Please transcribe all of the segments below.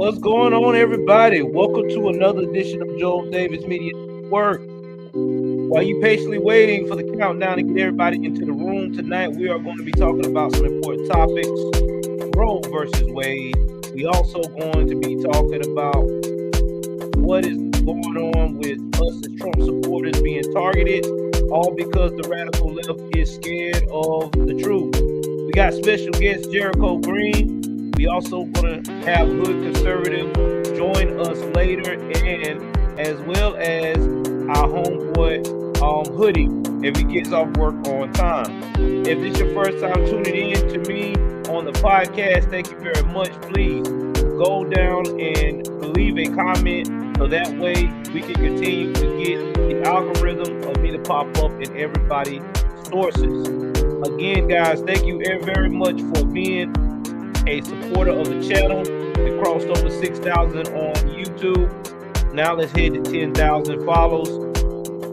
What's going on, everybody? Welcome to another edition of Joel Davis Media Network. While you patiently waiting for the countdown to get everybody into the room tonight, we are going to be talking about some important topics. Roe versus Wade. We also going to be talking about what is going on with us as Trump supporters being targeted, all because the radical left is scared of the truth. We got special guest Jericho Green. We also going to have Hood Conservative join us later, and as well as our homeboy Hoodie if he gets off work on time. If this is your first time tuning in to me on the podcast, thank you very much. Please go down and leave a comment so that way we can continue to get the algorithm of me to pop up in everybody's sources. Again, guys, thank you very much for being a supporter of the channel. We crossed over 6,000 on YouTube. Now let's head to 10,000 follows.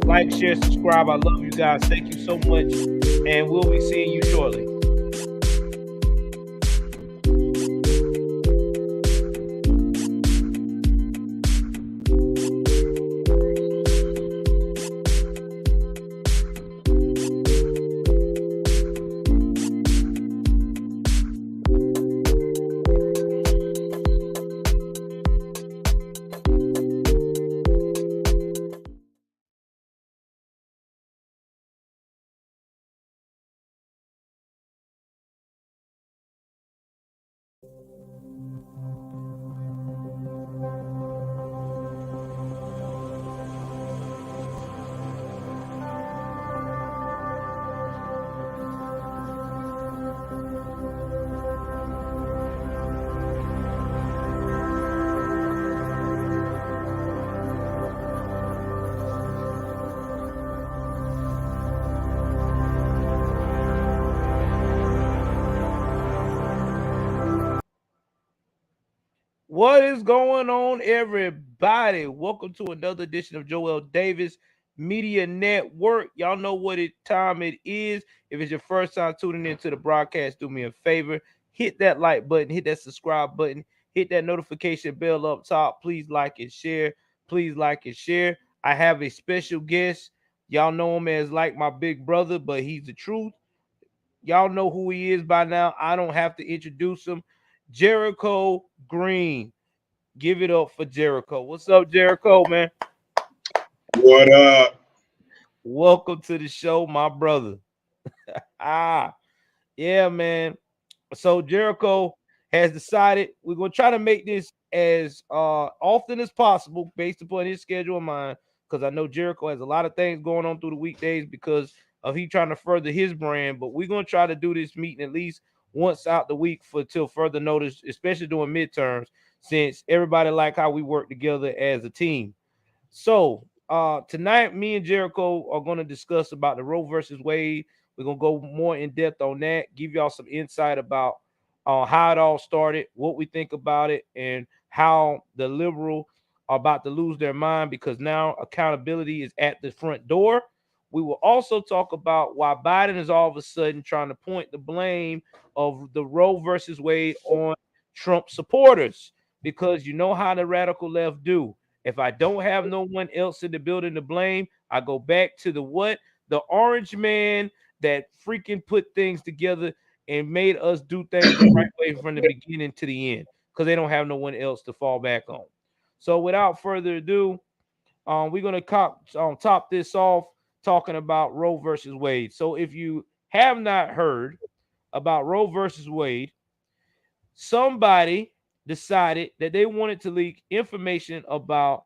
Like, share, subscribe. I love you guys. Thank you so much. And we'll be seeing you shortly. What is going on, everybody? Welcome to another edition of Joel Davis Media Network. Y'all know what time it is. If it's your first time tuning into the broadcast, do me a favor. Hit that like button, hit that subscribe button, hit that notification bell up top. Please like and share. Please like and share. I have a special guest. Y'all know him as like my big brother, but he's the truth. Y'all know who he is by now. I don't have to introduce him. Jericho Green. Give it up for Jericho. What's up, Jericho, man? What up? Welcome to the show, my brother. Yeah, man. So Jericho has decided we're gonna try to make this as often as possible based upon his schedule of mine, because I know Jericho has a lot of things going on through the weekdays because of he trying to further his brand. But we're gonna try to do this meeting at least once out the week for till further notice, especially during midterms, since everybody like how we work together as a team. So tonight, me and Jericho are going to discuss about the Roe versus Wade. We're going to go more in depth on that, give y'all some insight about how it all started, what we think about it, and how the liberal are about to lose their mind because now accountability is at the front door. We will also talk about why Biden is all of a sudden trying to point the blame of the Roe versus Wade on Trump supporters, because you know how the radical left do. If I don't have no one else in the building to blame, I go back to the what? The orange man that freaking put things together and made us do things the right way from the beginning to the end, because they don't have no one else to fall back on. So without further ado, we're gonna top this off talking about Roe versus Wade. So if you have not heard about Roe versus Wade, somebody decided that they wanted to leak information about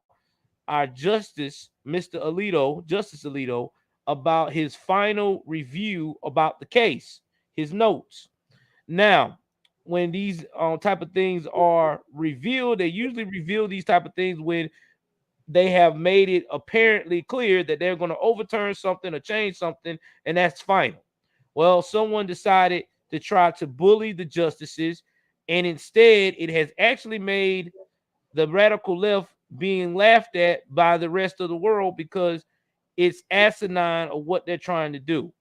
our Justice Alito, about his final review about the case, his notes. Now, when these type of things are revealed, they usually reveal these type of things when they have made it apparently clear that they're going to overturn something or change something, and that's final. Well, someone decided to try to bully the justices, and instead, it has actually made the radical left being laughed at by the rest of the world because it's asinine of what they're trying to do.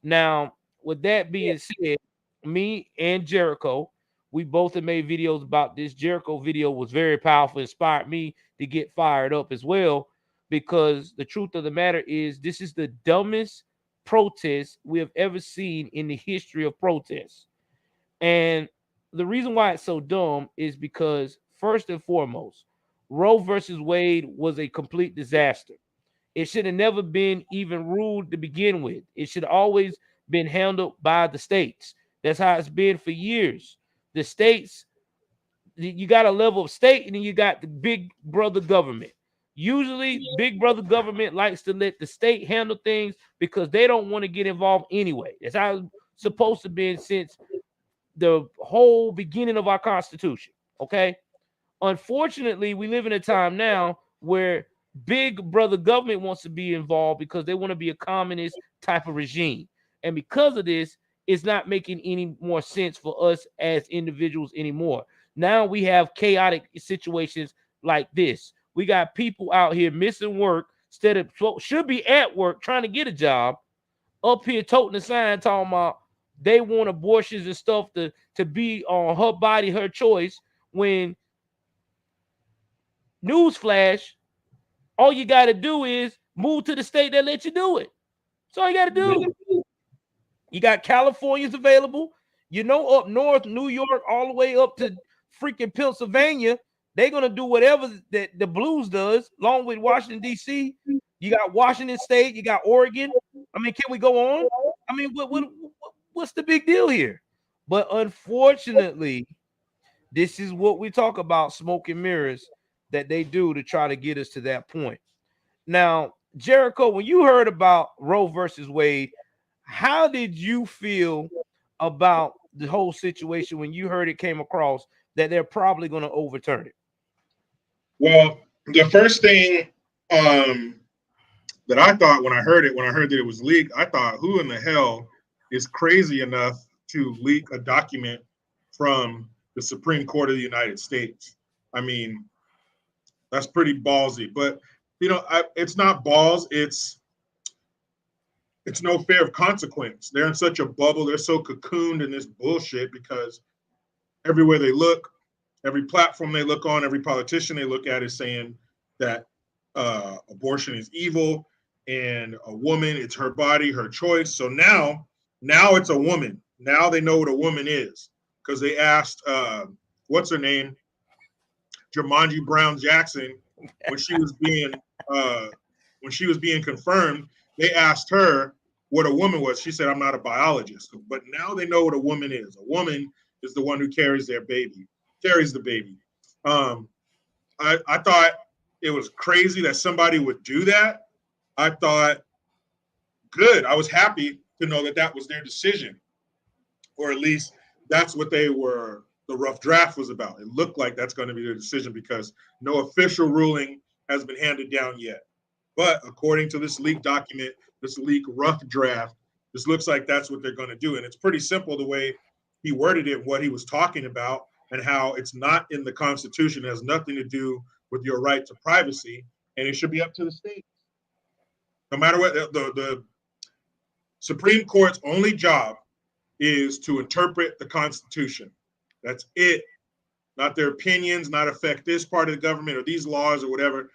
Now, with that being said, me and Jericho, We both have made videos about this. Jericho video was very powerful, inspired me to get fired up as well, because the truth of the matter is this is the dumbest protest we have ever seen in the history of protests. And the reason why it's so dumb is because, first and foremost, Roe versus Wade was a complete disaster. It should have never been even ruled to begin with. It should have always been handled by the states. That's how it's been for years. The states, you got a level of state, and then you got the big brother government. Usually, big brother government likes to let the state handle things because they don't want to get involved anyway. That's how it's supposed to be since the whole beginning of our Constitution. Okay. Unfortunately, we live in a time now where big brother government wants to be involved because they want to be a communist type of regime. And because of this, it's not making any more sense for us as individuals anymore. Now we have chaotic situations like this. We got people out here missing work instead of should be at work trying to get a job, up here toting the sign talking about they want abortions and stuff to be on her body, her choice, when newsflash, all you got to do is move to the state that let you do it. That's all you got to do. You got Californians available. Up north, New York, all the way up to freaking Pennsylvania, they're going to do whatever that the Blues does, along with Washington, D.C. You got Washington State. You got Oregon. I mean, can we go on? I mean, what's the big deal here? But unfortunately, this is what we talk about, smoke and mirrors, that they do to try to get us to that point. Now, Jericho, when you heard about Roe versus Wade, how did you feel about the whole situation when you heard it came across that they're probably going to overturn it? Well, the first thing that I thought when I heard that it was leaked, I thought, who in the hell is crazy enough to leak a document from the Supreme Court of the United States? I mean, that's pretty ballsy. But it's not balls. It's no fear of consequence. They're in such a bubble. They're so cocooned in this bullshit because everywhere they look, every platform they look on, every politician they look at is saying that abortion is evil and a woman, it's her body, her choice. So now it's a woman. Now they know what a woman is because they asked, what's her name? Jumanji Brown Jackson, when she was being confirmed, they asked her what a woman was. She said, "I'm not a biologist." But now they know what a woman is. A woman is the one who carries the baby. I thought it was crazy that somebody would do that. I thought, good. I was happy to know that that was their decision, or at least that's what the rough draft was about. It looked like that's going to be their decision because no official ruling has been handed down yet. But according to this leaked document, this leaked rough draft, this looks like that's what they're going to do. And it's pretty simple the way he worded it, what he was talking about, and how it's not in the Constitution. It has nothing to do with your right to privacy, and it should be up to the states. No matter what, the Supreme Court's only job is to interpret the Constitution. That's it. Not their opinions, not affect this part of the government or these laws or whatever.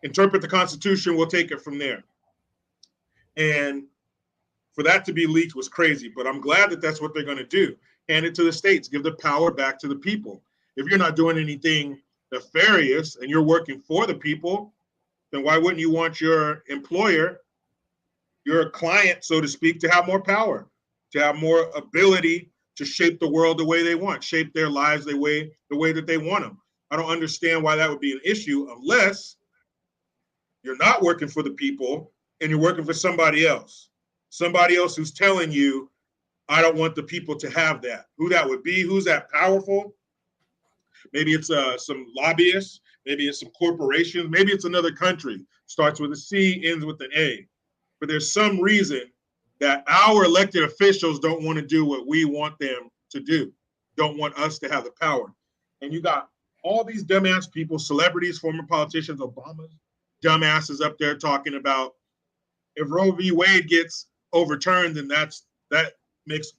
Interpret the Constitution, we'll take it from there. And for that to be leaked was crazy, but I'm glad that that's what they're going to do. Hand it to the states, give the power back to the people. If you're not doing anything nefarious and you're working for the people, then why wouldn't you want your employer, your client, so to speak, to have more power, to have more ability to shape the world the way they want, shape their lives the way that they want them? I don't understand why that would be an issue unless you're not working for the people and you're working for somebody else who's telling you, I don't want the people to have that. Who that would be, who's that powerful? Maybe it's some lobbyists, maybe it's some corporations, maybe it's another country, starts with a C, ends with an A. But there's some reason that our elected officials don't want to do what we want them to do, don't want us to have the power. And you got all these dumbass people, celebrities, former politicians, Obama's dumbasses up there talking about if Roe v. Wade gets overturned, then that makes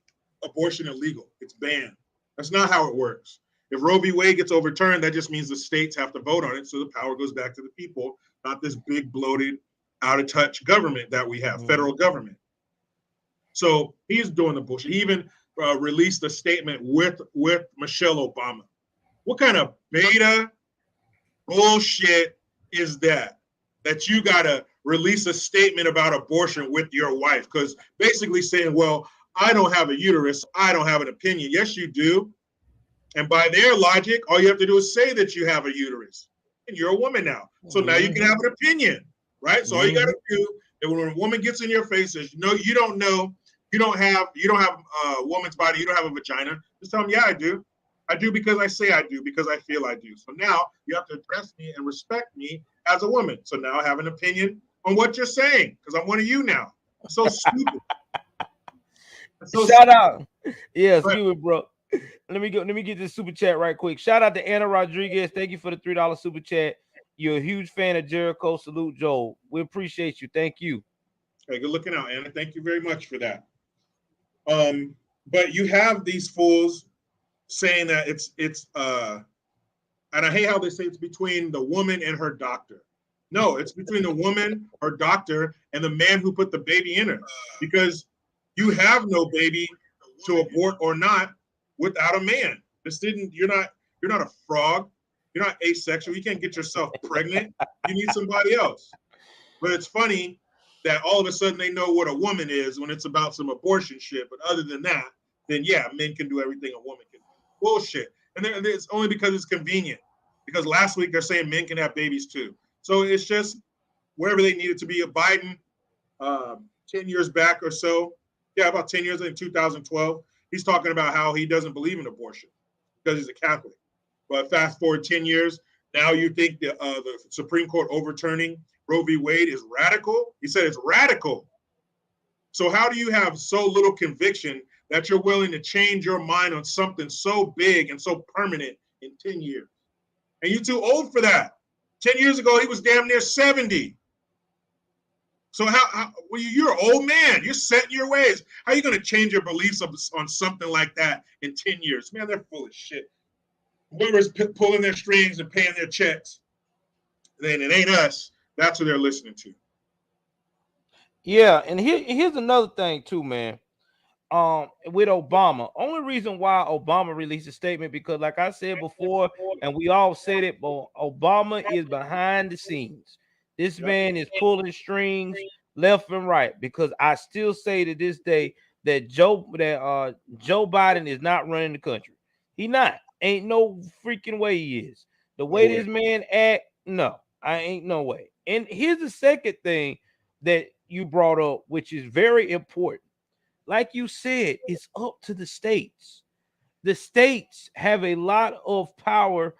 abortion illegal. It's banned. That's not how it works. If Roe v. Wade gets overturned, that just means the states have to vote on it, so the power goes back to the people, not this big, bloated, out of touch government that we have, federal government. So he's doing the bullshit. He even released a statement with Michelle Obama. What kind of beta bullshit is that? That you gotta release a statement about abortion with your wife? Because basically saying, well, I don't have a uterus, I don't have an opinion. Yes, you do. And by their logic, all you have to do is say that you have a uterus, and you're a woman now. So now you can have an opinion, right? So all you got to do is when a woman gets in your face, says, no, you don't know, you don't have a woman's body, you don't have a vagina. Just tell them, yeah, I do. I do because I say I do, because I feel I do. So now you have to address me and respect me as a woman. So now I have an opinion on what you're saying because I'm one of you now. It's so stupid. So shout out. Yeah, excuse me, bro. Let me get this super chat right quick. Shout out to Anna Rodriguez. Thank you for the $3 super chat. You're a huge fan of Jericho. Salute, Joel. We appreciate you. Thank you. Okay, good looking out, Anna. Thank you very much for that. But you have these fools saying that it's and I hate how they say it's between the woman and her doctor. No, it's between the woman, her doctor, and the man who put the baby in her. Because you have no baby to abort or not without a man. You're not a frog. You're not asexual. You can't get yourself pregnant. You need somebody else. But it's funny that all of a sudden they know what a woman is when it's about some abortion shit. But other than that, then yeah, men can do everything a woman can do. Bullshit. And it's only because it's convenient. Because last week they're saying men can have babies too. So it's just wherever they need it to be. A Biden, 10 years back or so, yeah, about 10 years, in 2012, he's talking about how he doesn't believe in abortion because he's a Catholic. But fast forward 10 years, now you think the Supreme Court overturning Roe v. Wade is radical? He said it's radical. So how do you have so little conviction that you're willing to change your mind on something so big and so permanent in 10 years? And you're too old for that. 10 years ago, he was damn near 70. So well, you're an old man. You're set in your ways. How are you going to change your beliefs on something like that in 10 years? Man, they're full of shit. Whoever's pulling their strings and paying their checks, then it ain't us. That's what they're listening to. Yeah, and here's another thing too, man. With Obama, only reason why Obama released a statement because, like I said before, and we all said it, but Obama is behind the scenes. This man is pulling strings left and right because I still say to this day that Joe Biden is not running the country. He not. Ain't no freaking way he is. The way this man act, no, I ain't no way. And here's the second thing that you brought up, which is very important. Like you said, it's up to the states. The states have a lot of power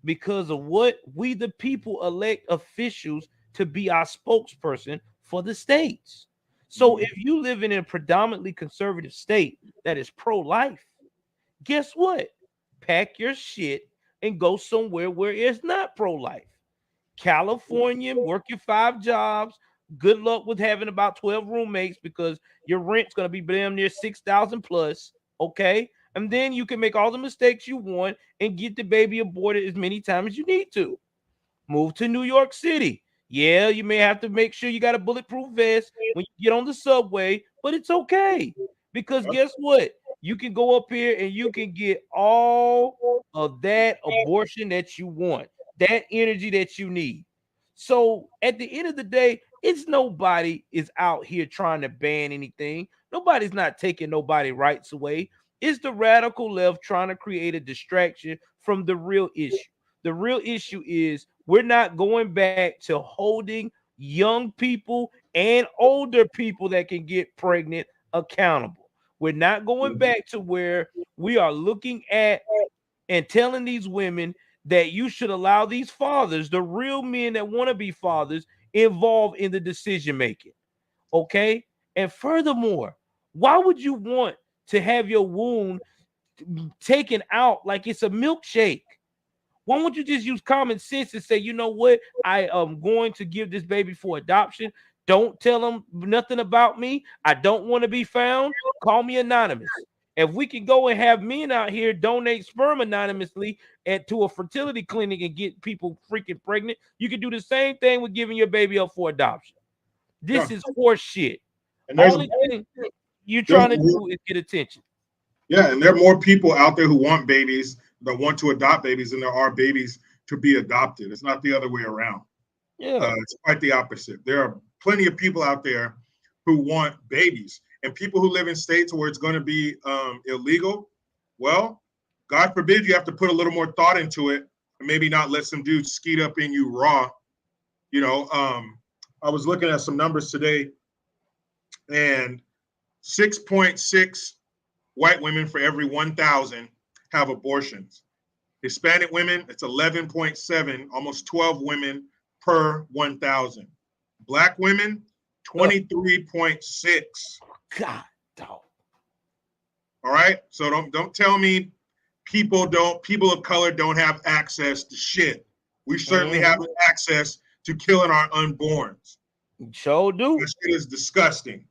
because of what we, the people, elect officials to be our spokesperson for the states. So if you live in a predominantly conservative state that is pro-life, guess what? Pack your shit and go somewhere where it's not pro-life. California, working 5 jobs. Good luck with having about 12 roommates because your rent's going to be damn near 6,000 plus. Okay. And then you can make all the mistakes you want and get the baby aborted as many times as you need to. Move to New York City. Yeah, you may have to make sure you got a bulletproof vest when you get on the subway, but it's okay. Because guess what? You can go up here and you can get all of that abortion that you want, that energy that you need. So at the end of the day, it's nobody is out here trying to ban anything. Nobody's not taking nobody rights away. It's the radical left trying to create a distraction from the real issue. The real issue is we're not going back to holding young people and older people that can get pregnant accountable. We're not going back to where we are looking at and telling these women that you should allow these fathers, the real men that want to be fathers, involved in the decision making. Okay. And furthermore, why would you want to have your wound taken out like it's a milkshake? Why don't you just use common sense and say, you know what? I am going to give this baby for adoption. Don't tell them nothing about me. I don't want to be found. Call me anonymous. If we can go and have men out here donate sperm anonymously to a fertility clinic and get people freaking pregnant, you can do the same thing with giving your baby up for adoption. Yeah. This is horse shit. And there's Only thing you're trying to do is get attention. yeah, and there are more people out there who want babies, that want to adopt babies, than there are babies to be adopted. It's not the other way around. Yeah. It's quite the opposite. There are plenty of people out there who want babies, and people who live in states where it's going to be illegal. Well, God forbid you have to put a little more thought into it, and maybe not let some dude skeet up in you raw. You know, I was looking at some numbers today, and 6.6 white women for every 1,000 have abortions. Hispanic women, it's 11.7, almost 12 women per 1,000. Black women, 23.6. God, dog. All right. So don't tell me people of color don't have access to shit. We certainly have access to killing our unborns. Sure do. That shit is disgusting.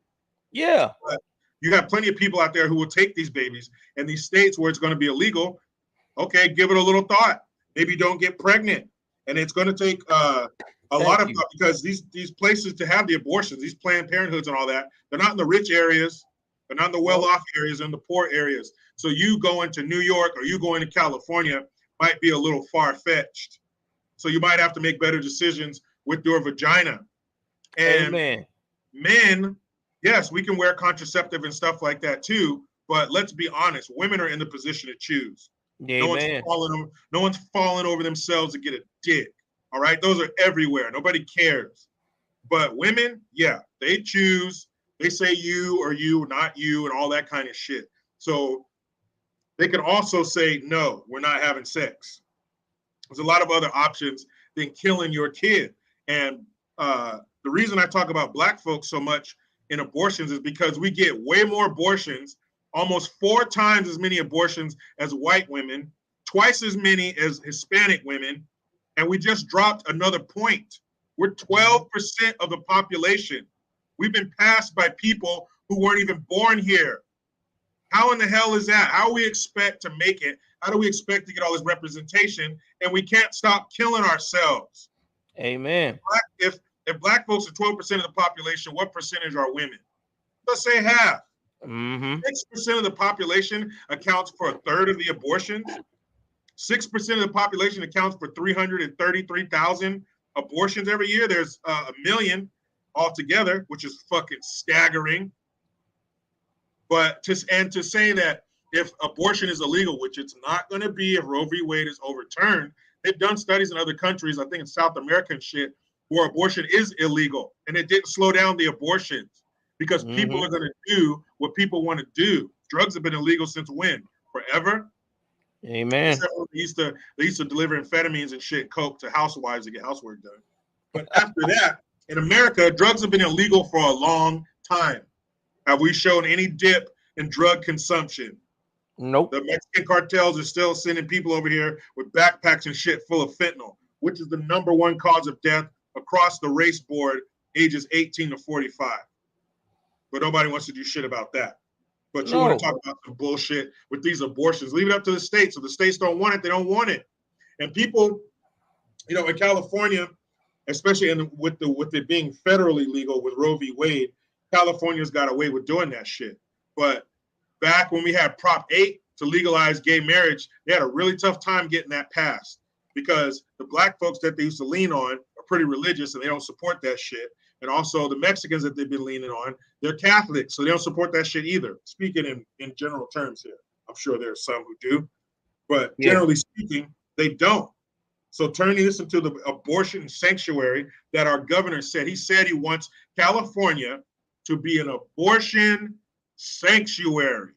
Yeah. But you have plenty of people out there who will take these babies, and these states where it's going to be illegal. Okay, give it a little thought. Maybe don't get pregnant, and it's going to take a lot of thought, because these places to have the abortions, these Planned Parenthoods and all that, they're not in the rich areas, they're not in the well-off areas, they're in the poor areas. So you going to New York or you going to California might be a little far-fetched. So you might have to make better decisions with your vagina. And men, yes, we can wear contraceptive and stuff like that too, but let's be honest, women are in the position to choose. No one's falling over themselves to get a dick. All right, those are everywhere. Nobody cares. But women, yeah, they choose. They say you or you, not you, and all that kind of shit. So they can also say, no, we're not having sex. There's a lot of other options than killing your kid. And the reason I talk about Black folks so much in abortions is because we get way more abortions, almost 4 times as many abortions as white women, twice as many as Hispanic women, and we just dropped another point. We're 12% of the population. We've been passed by people who weren't even born here. How in the hell is that? How do we expect to make it? How do we expect to get all this representation, and we can't stop killing ourselves? Amen. If Black folks are 12% of the population, what percentage are women? Let's say half. 6% of the population accounts for 1/3 of the abortions. 6% of the population accounts for 333,000 abortions every year. There's a million altogether, which is fucking staggering. But to say that if abortion is illegal, which it's not going to be if Roe v. Wade is overturned, they've done studies in other countries, I think in South America and shit, where abortion is illegal, and it didn't slow down the abortions because people are going to do what people want to do. Drugs have been illegal since when? Forever? Amen. Except when they used to deliver amphetamines and shit, coke to housewives to get housework done. But after that, in America, drugs have been illegal for a long time. Have we shown any dip in drug consumption? Nope. The Mexican cartels are still sending people over here with backpacks and shit full of fentanyl, which is the #1 cause of death across the race board, ages 18 to 45. But nobody wants to do shit about that. But you want to talk about some bullshit with these abortions. Leave it up to the states. If the states don't want it, they don't want it. And people, in California, especially with it being federally legal with Roe v. Wade, California's got away with doing that shit. But back when we had Prop 8 to legalize gay marriage, they had a really tough time getting that passed because the Black folks that they used to lean on are pretty religious and they don't support that shit. And also the Mexicans that they've been leaning on, they're Catholics, so they don't support that shit either. Speaking in general terms here, I'm sure there are some who do, but generally speaking, they don't. So turning this into the abortion sanctuary that our governor said, he said he wants California to be an abortion sanctuary,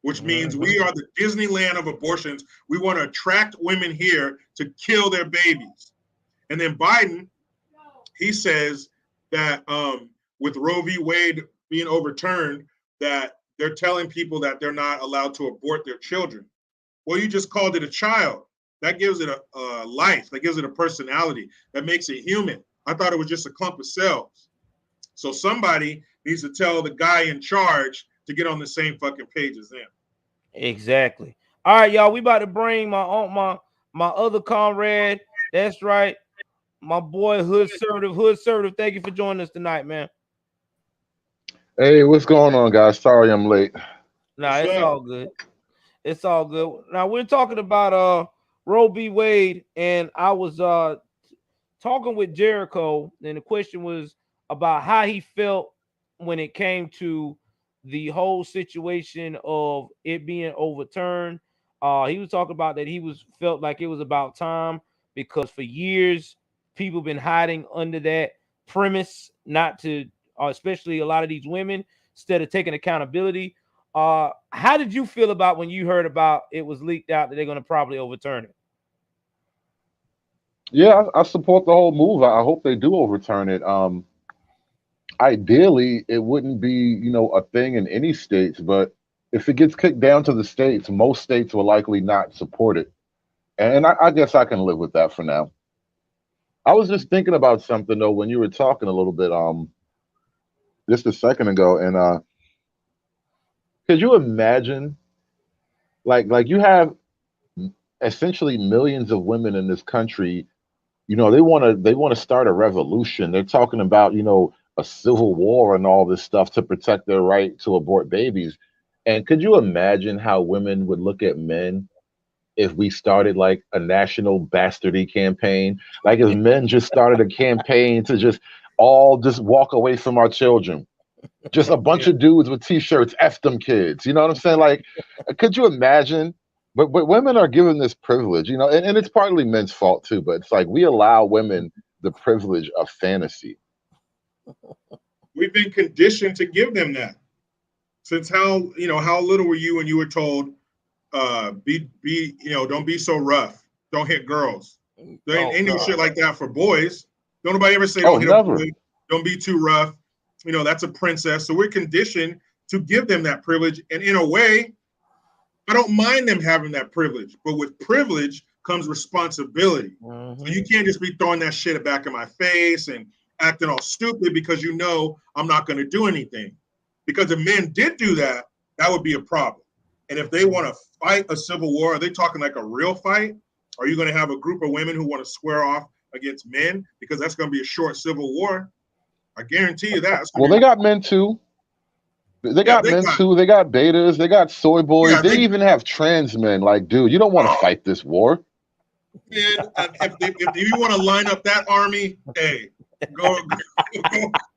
which means we are the Disneyland of abortions. We want to attract women here to kill their babies. And then Biden, he says that with Roe v. Wade being overturned, that they're telling people that they're not allowed to abort their children. Well, you just called it a child. That gives it a life. That gives it a personality. That makes it human. I thought it was just a clump of cells. So somebody needs to tell the guy in charge to get on the same fucking page as them. Exactly. All right, y'all. We about to bring my other comrade. That's right, my boy Hood Servative. Hood Servative, thank you for joining us tonight, man. Hey, what's going on, guys? Sorry I'm late. Nah, What's it's up? all good. It's all good. Now we're talking about Roe v. Wade, and I was talking with Jericho, and the question was about how he felt when it came to the whole situation of it being overturned. He was talking about that he was felt like it was about time because for years people been hiding under that premise, not to, especially a lot of these women, instead of taking accountability. How did you feel about when you heard about it was leaked out that they're going to probably overturn it? Yeah, I support the whole move. I hope they do overturn it. Ideally, it wouldn't be, a thing in any states, but if it gets kicked down to the states, most states will likely not support it. And I guess I can live with that for now. I was just thinking about something though when you were talking a little bit, just a second ago, and could you imagine, like you have essentially millions of women in this country. They want to start a revolution. They're talking about, a civil war and all this stuff to protect their right to abort babies. And could you imagine how women would look at men if we started like a national bastardy campaign? Like if men just started a campaign to just walk away from our children. Just a bunch Yeah. of dudes with t-shirts, F them kids. You know what I'm saying? Like, could you imagine? But women are given this privilege, and it's partly men's fault too, but it's like we allow women the privilege of fantasy. We've been conditioned to give them that. Since how little were you when you were told, don't be so rough, don't hit girls. There ain't, Oh ain't no God. shit like that for boys. Don't nobody ever say Oh, don't hit a boy, never. don't be too rough. That's a princess. So we're conditioned to give them that privilege. And in a way, I don't mind them having that privilege, but with privilege comes responsibility. So Mhm. you can't just be throwing that shit back in my face and acting all stupid because I'm not going to do anything. Because if men did do that, that would be a problem. And if they want to fight a civil war, are they talking like a real fight? Are you going to have a group of women who want to square off against men? Because that's going to be a short civil war. I guarantee you that. It's going Well, to they be, got men too. They yeah, got they men got, too. They got betas. They got soy boys. yeah, They they, even have trans men. Like, dude, you don't want to oh, fight this war. man, if you want to line up that army, hey, go,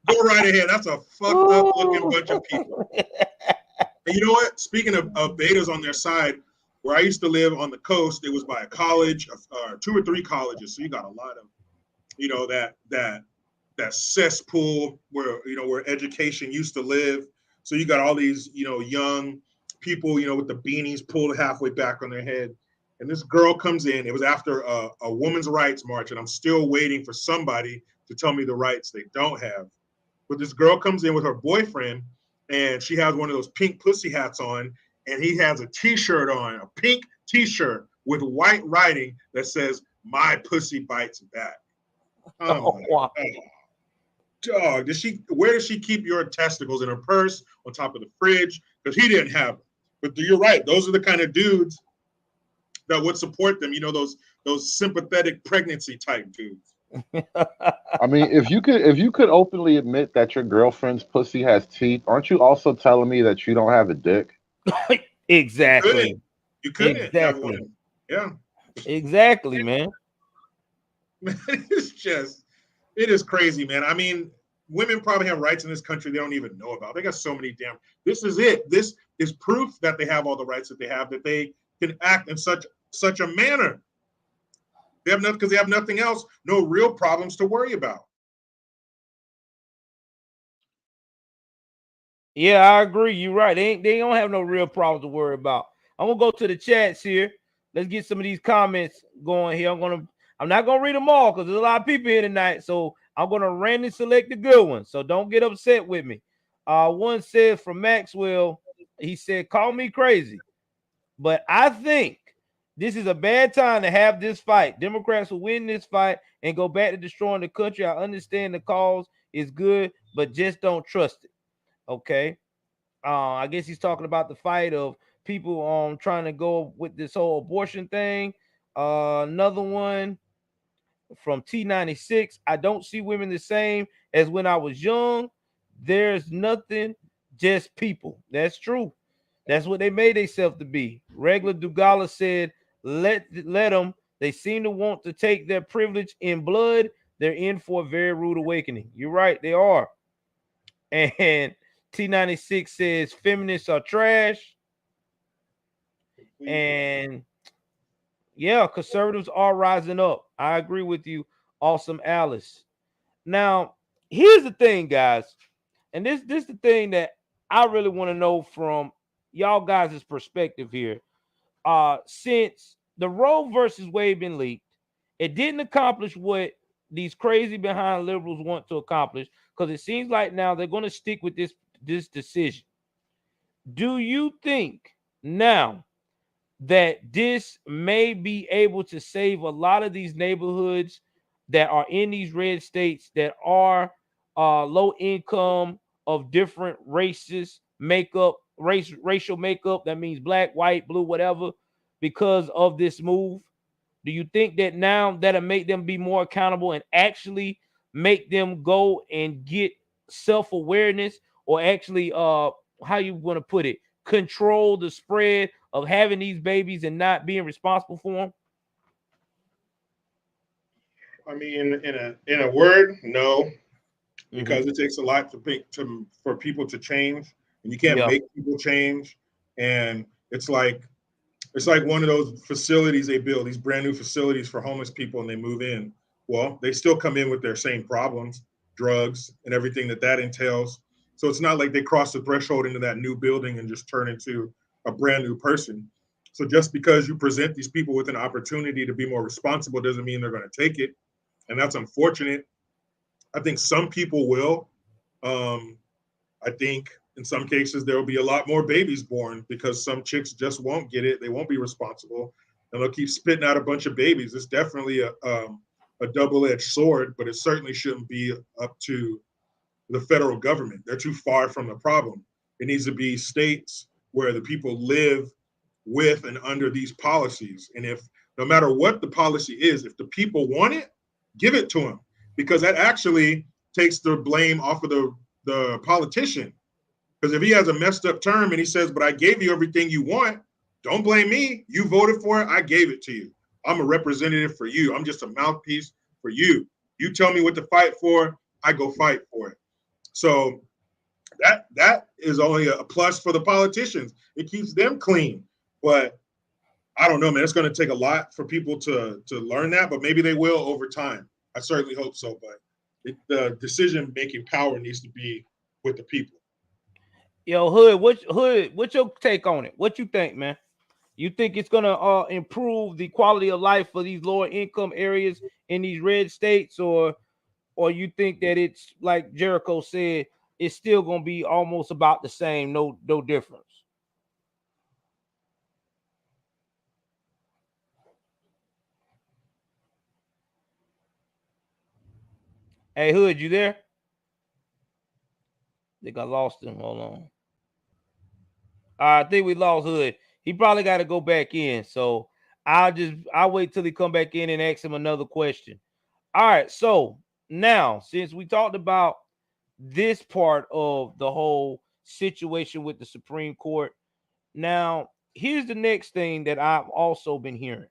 go right ahead. That's a fucked up looking Ooh. bunch of people. And you know what? Speaking of betas on their side, where I used to live on the coast, it was by a college, two or three colleges. So you got a lot of, that cesspool where education used to live. So you got all these, young people, with the beanies pulled halfway back on their head. And this girl comes in. It was after a women's rights march, and I'm still waiting for somebody to tell me the rights they don't have. But this girl comes in with her boyfriend, and she has one of those pink pussy hats on, and he has a T-shirt on, a pink T-shirt with white writing that says "My pussy bites back." I'm Oh, like, wow. oh, dog, where does she keep your testicles? In her purse, on top of the fridge? Because he didn't have them. But you're right; those are the kind of dudes that would support them. Those sympathetic pregnancy type dudes. I mean, if you could openly admit that your girlfriend's pussy has teeth, aren't you also telling me that you don't have a dick? You couldn't. Exactly. You couldn't have Exactly. one. Yeah, Exactly, man. it's just it is crazy, man. I mean, women probably have rights in this country they don't even know about. They got so many damn. This is it. This is proof that they have all the rights that they have. That they can act in such a manner. They have nothing because they have nothing else. No real problems to worry about. Yeah, I agree. You're right. They don't have no real problems to worry about. I'm gonna go to the chats here. Let's get some of these comments going here. I'm not gonna read them all because there's a lot of people here tonight. So I'm gonna randomly select the good ones. So don't get upset with me. One says from Maxwell, he said, call me crazy, but I think this is a bad time to have this fight. Democrats will win this fight and go back to destroying the country. I understand the cause is good, but just don't trust it. Okay. I guess he's talking about the fight of people trying to go with this whole abortion thing. Another one from T96. I don't see women the same as when I was young. There's nothing, just people. That's true. That's what they made themselves to be. Regular Dugala said, let them. They seem to want to take their privilege in blood. They're in for a very rude awakening. You're right, they are. And T96 says feminists are trash. And yeah, conservatives are rising up. I agree with you. Awesome, Alice. Now, here's the thing, guys, and this is the thing that I really want to know from y'all guys' perspective here. Since the Roe versus Wade been leaked, it didn't accomplish what these crazy behind liberals want to accomplish, because it seems like now they're going to stick with this decision. Do you think now that this may be able to save a lot of these neighborhoods that are in these red states that are low income, of different races, racial makeup, that means black, white, blue, whatever, because of this move? Do you think that now that'll make them be more accountable and actually make them go and get self-awareness, or actually how you want to put it, control the spread of having these babies and not being responsible for them? I mean, in a word, no, Mm-hmm. because it takes a lot for people to change, and you can't Yeah. make people change. And it's like one of those facilities they build, these brand new facilities for homeless people, and they move in. Well, they still come in with their same problems, drugs, and everything that entails. So it's not like they cross the threshold into that new building and just turn into a brand new person. So just because you present these people with an opportunity to be more responsible doesn't mean they're going to take it. And that's unfortunate. I think some people will. Um, I think in some cases there will be a lot more babies born because some chicks just won't get it. They won't be responsible, and they'll keep spitting out a bunch of babies. It's definitely a double-edged sword, but it certainly shouldn't be up to the federal government. They're too far from the problem. It needs to be states where the people live with and under these policies. And if no matter what the policy is, if the people want it, give it to them, because that actually takes the blame off of the politician. Because if he has a messed up term and he says, but I gave you everything you want, don't blame me. You voted for it. I gave it to you. I'm a representative for you. I'm just a mouthpiece for you. You tell me what to fight for, I go fight for it. So that is only a plus for the politicians. It keeps them clean. But I don't know, man. It's going to take a lot for people to learn that, but maybe they will over time. I certainly hope so. But the decision-making power needs to be with the people. Yo, Hood, what's your take on it? What you think, man? You think it's gonna improve the quality of life for these lower income areas in these red states, or you think that it's like Jericho said, it's still gonna be almost about the same, no difference? Hey, Hood, you there? I think I lost him. Hold on. I think we lost Hood. He probably got to go back in. So I'll wait till he come back in and ask him another question. All right. So now, since we talked about this part of the whole situation with the Supreme Court, now here's the next thing that I've also been hearing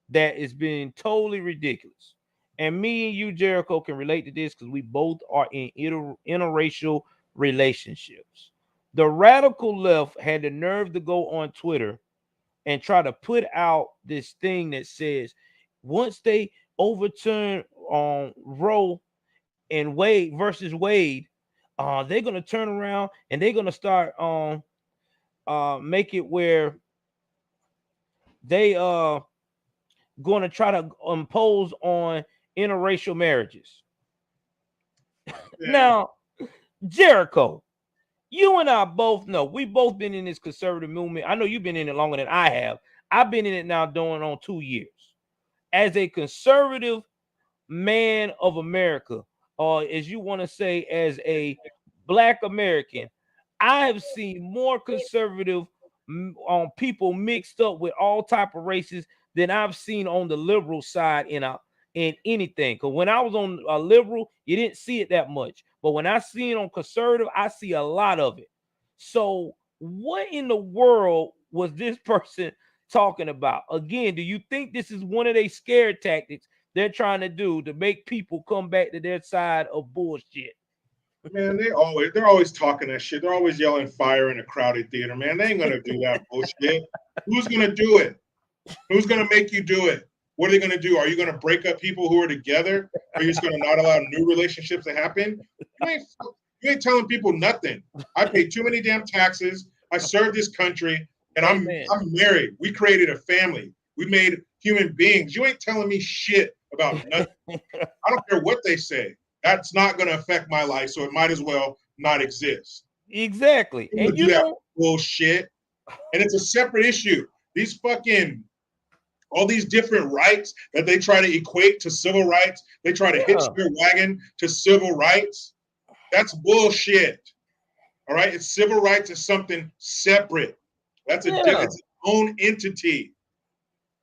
that is being totally ridiculous. And me and you, Jericho, can relate to this because we both are in interracial relationships. The radical left had the nerve to go on Twitter and try to put out this thing that says once they overturn on Roe and Wade versus Wade, they're gonna turn around and they're gonna start make it where they going to try to impose on interracial marriages. Yeah. Now, Jericho, you and I both know we both been in this conservative movement. I know you've been in it longer than I have. I've been in it now going on 2 years. As a conservative man of America, or as you want to say, as a Black American, I have seen more conservative people mixed up with all type of races than I've seen on the liberal side in anything. Because when I was on a liberal, you didn't see it that much, but when I see it on conservative, I see a lot of it. So what in the world was this person talking about? Again, do you think this is one of their scare tactics they're trying to do to make people come back to their side of bullshit? Man, they're always talking that shit. They're always yelling fire in a crowded theater, man. They ain't gonna do that bullshit. Who's gonna do it? Who's gonna make you do it? What are they gonna do? Are you gonna break up people who are together? Are you just gonna not allow new relationships to happen? You ain't telling people nothing. I pay too many damn taxes. I serve this country, and I'm married. We created a family. We made human beings. You ain't telling me shit about nothing. I don't care what they say. That's not going to affect my life, so it might as well not exist. Exactly. And you know bullshit. And it's a separate issue. These fucking all these different rights that they try to equate to civil rights, they try to hitch their wagon to civil rights. That's bullshit. All right, it's civil rights is something separate. That's it's its own entity.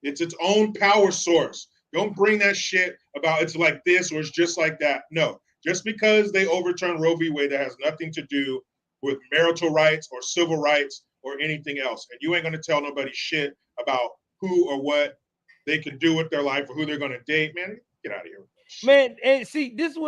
It's its own power source. Don't bring that shit about it's like this or it's just like that. No, just because they overturn Roe v. Wade, that has nothing to do with marital rights or civil rights or anything else. And you ain't going to tell nobody shit about who or what they can do with their life or who they're going to date. Man, get out of here. Man, and see, this is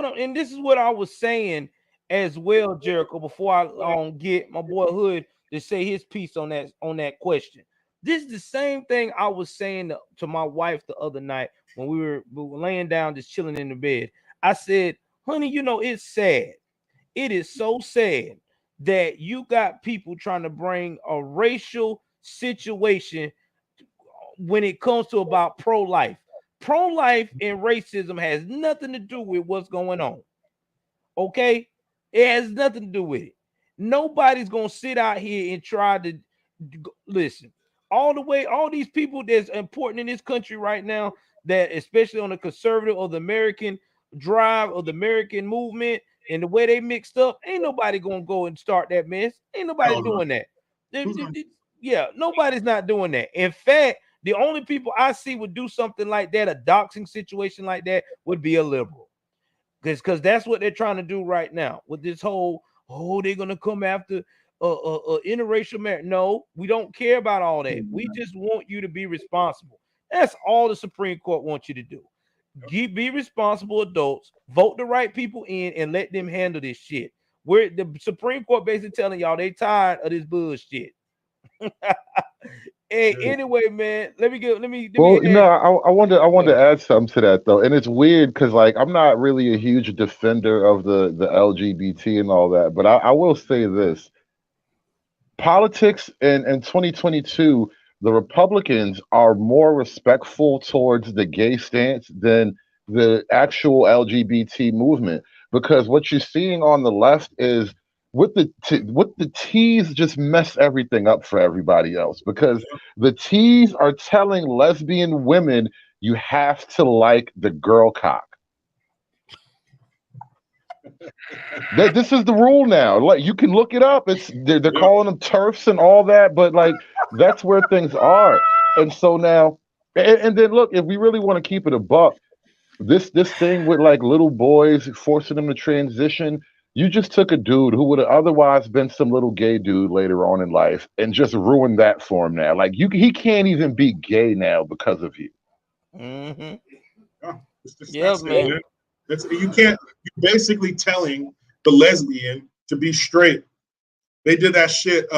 what I was saying as well, Jericho, before I get my boy Hood to say his piece on that question. This is the same thing I was saying to my wife the other night when we were laying down just chilling in the bed. I said, honey, it's sad. It is so sad that you got people trying to bring a racial situation when it comes to about pro-life. Pro-life and racism has nothing to do with what's going on. Okay? It has nothing to do with it. Nobody's going to sit out here and try to listen. All these people that's important in this country right now, that especially on the conservative or the American drive or the American movement and the way they mixed up, ain't nobody going to go and start that mess. Ain't nobody doing that. Yeah, nobody's not doing that. In fact, the only people I see would do something like that, a doxing situation like that, would be a liberal. Because that's what they're trying to do right now with this whole, they're going to come after interracial marriage. No, we don't care about all that. We just want you to be responsible. That's all the Supreme Court wants you to do. Be responsible adults, vote the right people in, and let them handle this shit. Where the Supreme Court basically telling y'all they tired of this bullshit. Hey, anyway, man, let me. Well, I wanted to add something to that though, and it's weird because like I'm not really a huge defender of the LGBT and all that, but I will say this: politics in 2022, the Republicans are more respectful towards the gay stance than the actual LGBT movement, because what you're seeing on the left is with the T's just mess everything up for everybody else, because the T's are telling lesbian women you have to like the girl cock. This is the rule now. Like you can look it up. They're calling them turfs and all that, but like that's where things are. And so now, and then look, if we really want to keep it a buck, this thing with like little boys forcing them to transition, you just took a dude who would have otherwise been some little gay dude later on in life and just ruined that for him now. Like he can't even be gay now because of you. Mm-hmm. Yeah, man. You can't. You're basically telling the lesbian to be straight. They did that shit.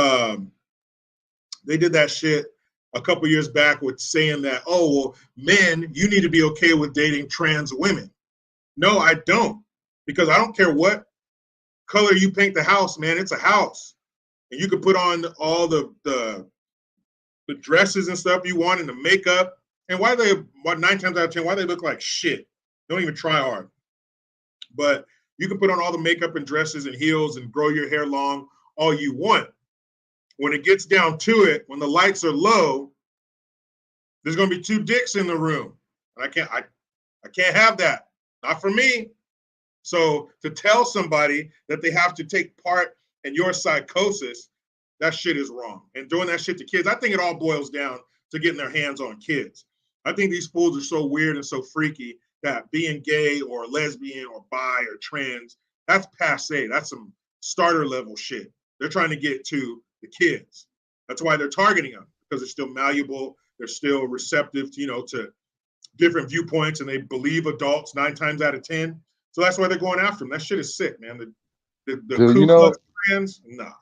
They did that shit a couple years back with saying that, oh, well, men, you need to be okay with dating trans women. No, I don't, because I don't care what color you paint the house, man. It's a house, and you can put on all the dresses and stuff you want and the makeup. And 9 times out of 10, why they look like shit? Don't even try hard. But you can put on all the makeup and dresses and heels and grow your hair long all you want. When it gets down to it, when the lights are low, there's going to be 2 dicks in the room. And I can't have that. Not for me. So to tell somebody that they have to take part in your psychosis that shit is wrong. And doing that shit to kids, I think it all boils down to getting their hands on kids. I think these fools are so weird and so freaky that being gay or lesbian or bi or trans, that's passe. That's some starter level shit. They're trying to get to the kids. That's why they're targeting them, because they're still malleable. They're still receptive, to different viewpoints, and they believe adults 9 times out of 10. So that's why they're going after them. That shit is sick, man. The Dude, Ku Klux Klans, nah.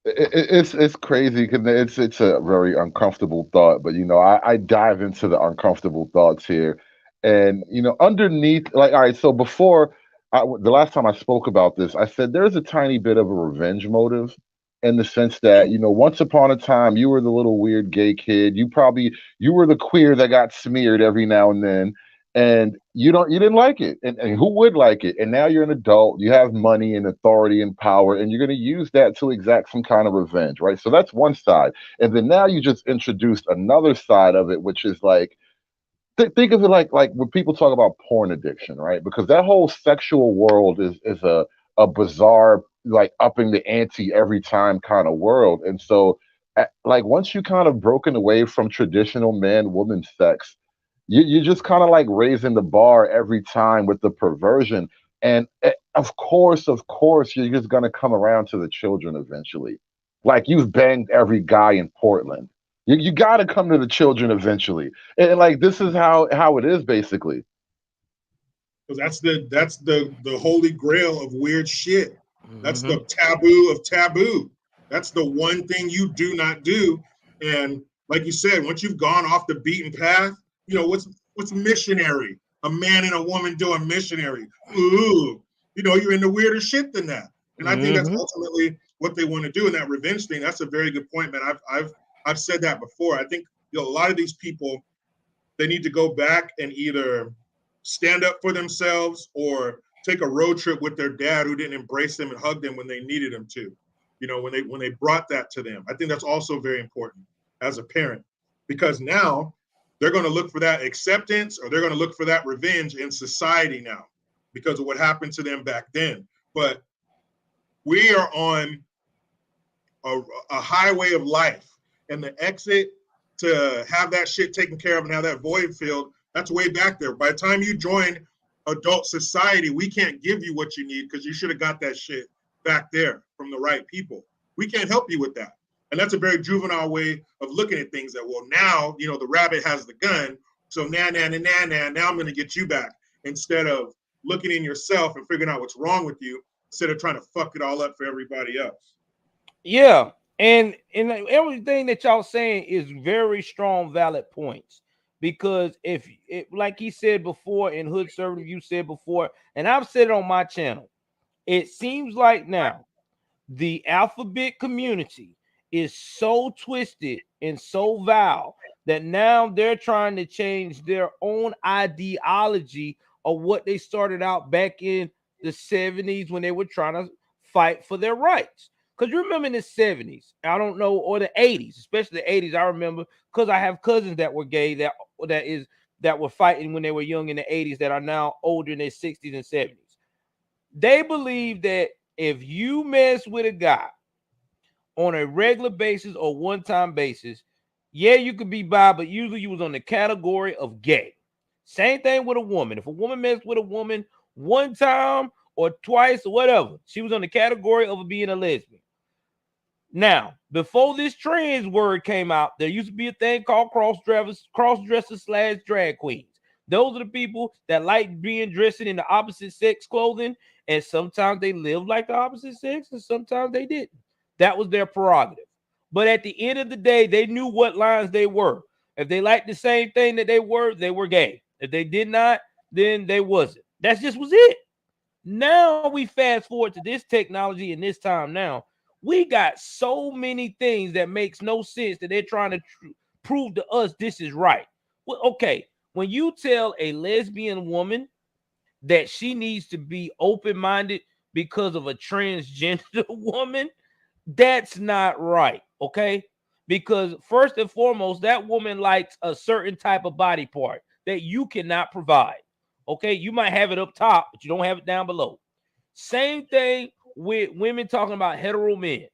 It's crazy because it's a very uncomfortable thought, but I dive into the uncomfortable thoughts here, and underneath, like, all right, so before the last time I spoke about this, I said there's a tiny bit of a revenge motive, in the sense that once upon a time you were the little weird gay kid, you were the queer that got smeared every now and then, and you didn't like it, and who would like it? And now you're an adult, you have money and authority and power, and you're going to use that to exact some kind of revenge, right? So that's one side. And then now you just introduced another side of it, which is like, think of it like when people talk about porn addiction, right? Because that whole sexual world is a bizarre, like, upping the ante every time kind of world. And so, like, once you kind of broken away from traditional man woman sex, you're just kind of like raising the bar every time with the perversion. And of course, you're just gonna come around to the children eventually. Like, you've banged every guy in Portland. You got to come to the children eventually, and like, this is how it is basically. Because that's the holy grail of weird shit. That's Mm-hmm. the taboo of taboo. That's the one thing you do not do. And like you said, once you've gone off the beaten path, what's missionary? A man and a woman doing missionary. Ooh, you're into weirder shit than that. And I think that's Mm-hmm. ultimately what they want to do in that revenge thing. That's a very good point, man. I've said that before. I think a lot of these people, they need to go back and either stand up for themselves or take a road trip with their dad, who didn't embrace them and hug them when they needed them to. When they brought that to them. I think that's also very important as a parent, because now they're going to look for that acceptance, or they're going to look for that revenge in society now because of what happened to them back then. But we are on a highway of life, and the exit to have that shit taken care of and have that void filled, that's way back there. By the time you join adult society, we can't give you what you need because you should have got that shit back there from the right people. We can't help you with that. And that's a very juvenile way of looking at things, that, well, now, the rabbit has the gun. So now I'm going to get you back, instead of looking in yourself and figuring out what's wrong with you, instead of trying to fuck it all up for everybody else. Yeah, and everything that y'all saying is very strong, valid points. Because if it, like he said before, in Hood Servant, you said before, and I've said it on my channel, it seems like now the alphabet community is so twisted and so vile that now they're trying to change their own ideology of what they started out back in the 70s when they were trying to fight for their rights. Because you remember in the 70s, I don't know, or the 80s, especially the 80s, I remember, because I have cousins that were gay that were fighting when they were young in the 80s, that are now older in their 60s and 70s. They believe that if you mess with a guy on a regular basis or one-time basis, yeah, you could be bi, but usually you was on the category of gay. Same thing with a woman. If a woman messed with a woman one time or twice or whatever, she was on the category of being a lesbian. Now, before this trans word came out, there used to be a thing called cross-dressers / drag queens. Those are the people that like being dressed in the opposite sex clothing, and sometimes they lived like the opposite sex, and sometimes they didn't. That was their prerogative. But at the end of the day, they knew what lines they were. If they liked the same thing that they were gay. If they did not, then they wasn't. That just was it. Now we fast forward to this technology and this time now. We got so many things that makes no sense that they're trying to prove to us this is right. Well, okay, when you tell a lesbian woman that she needs to be open-minded because of a transgender woman, that's not right, okay? Because first and foremost, that woman likes a certain type of body part that you cannot provide, okay? You might have it up top, but you don't have it down below. Same thing with women talking about hetero men.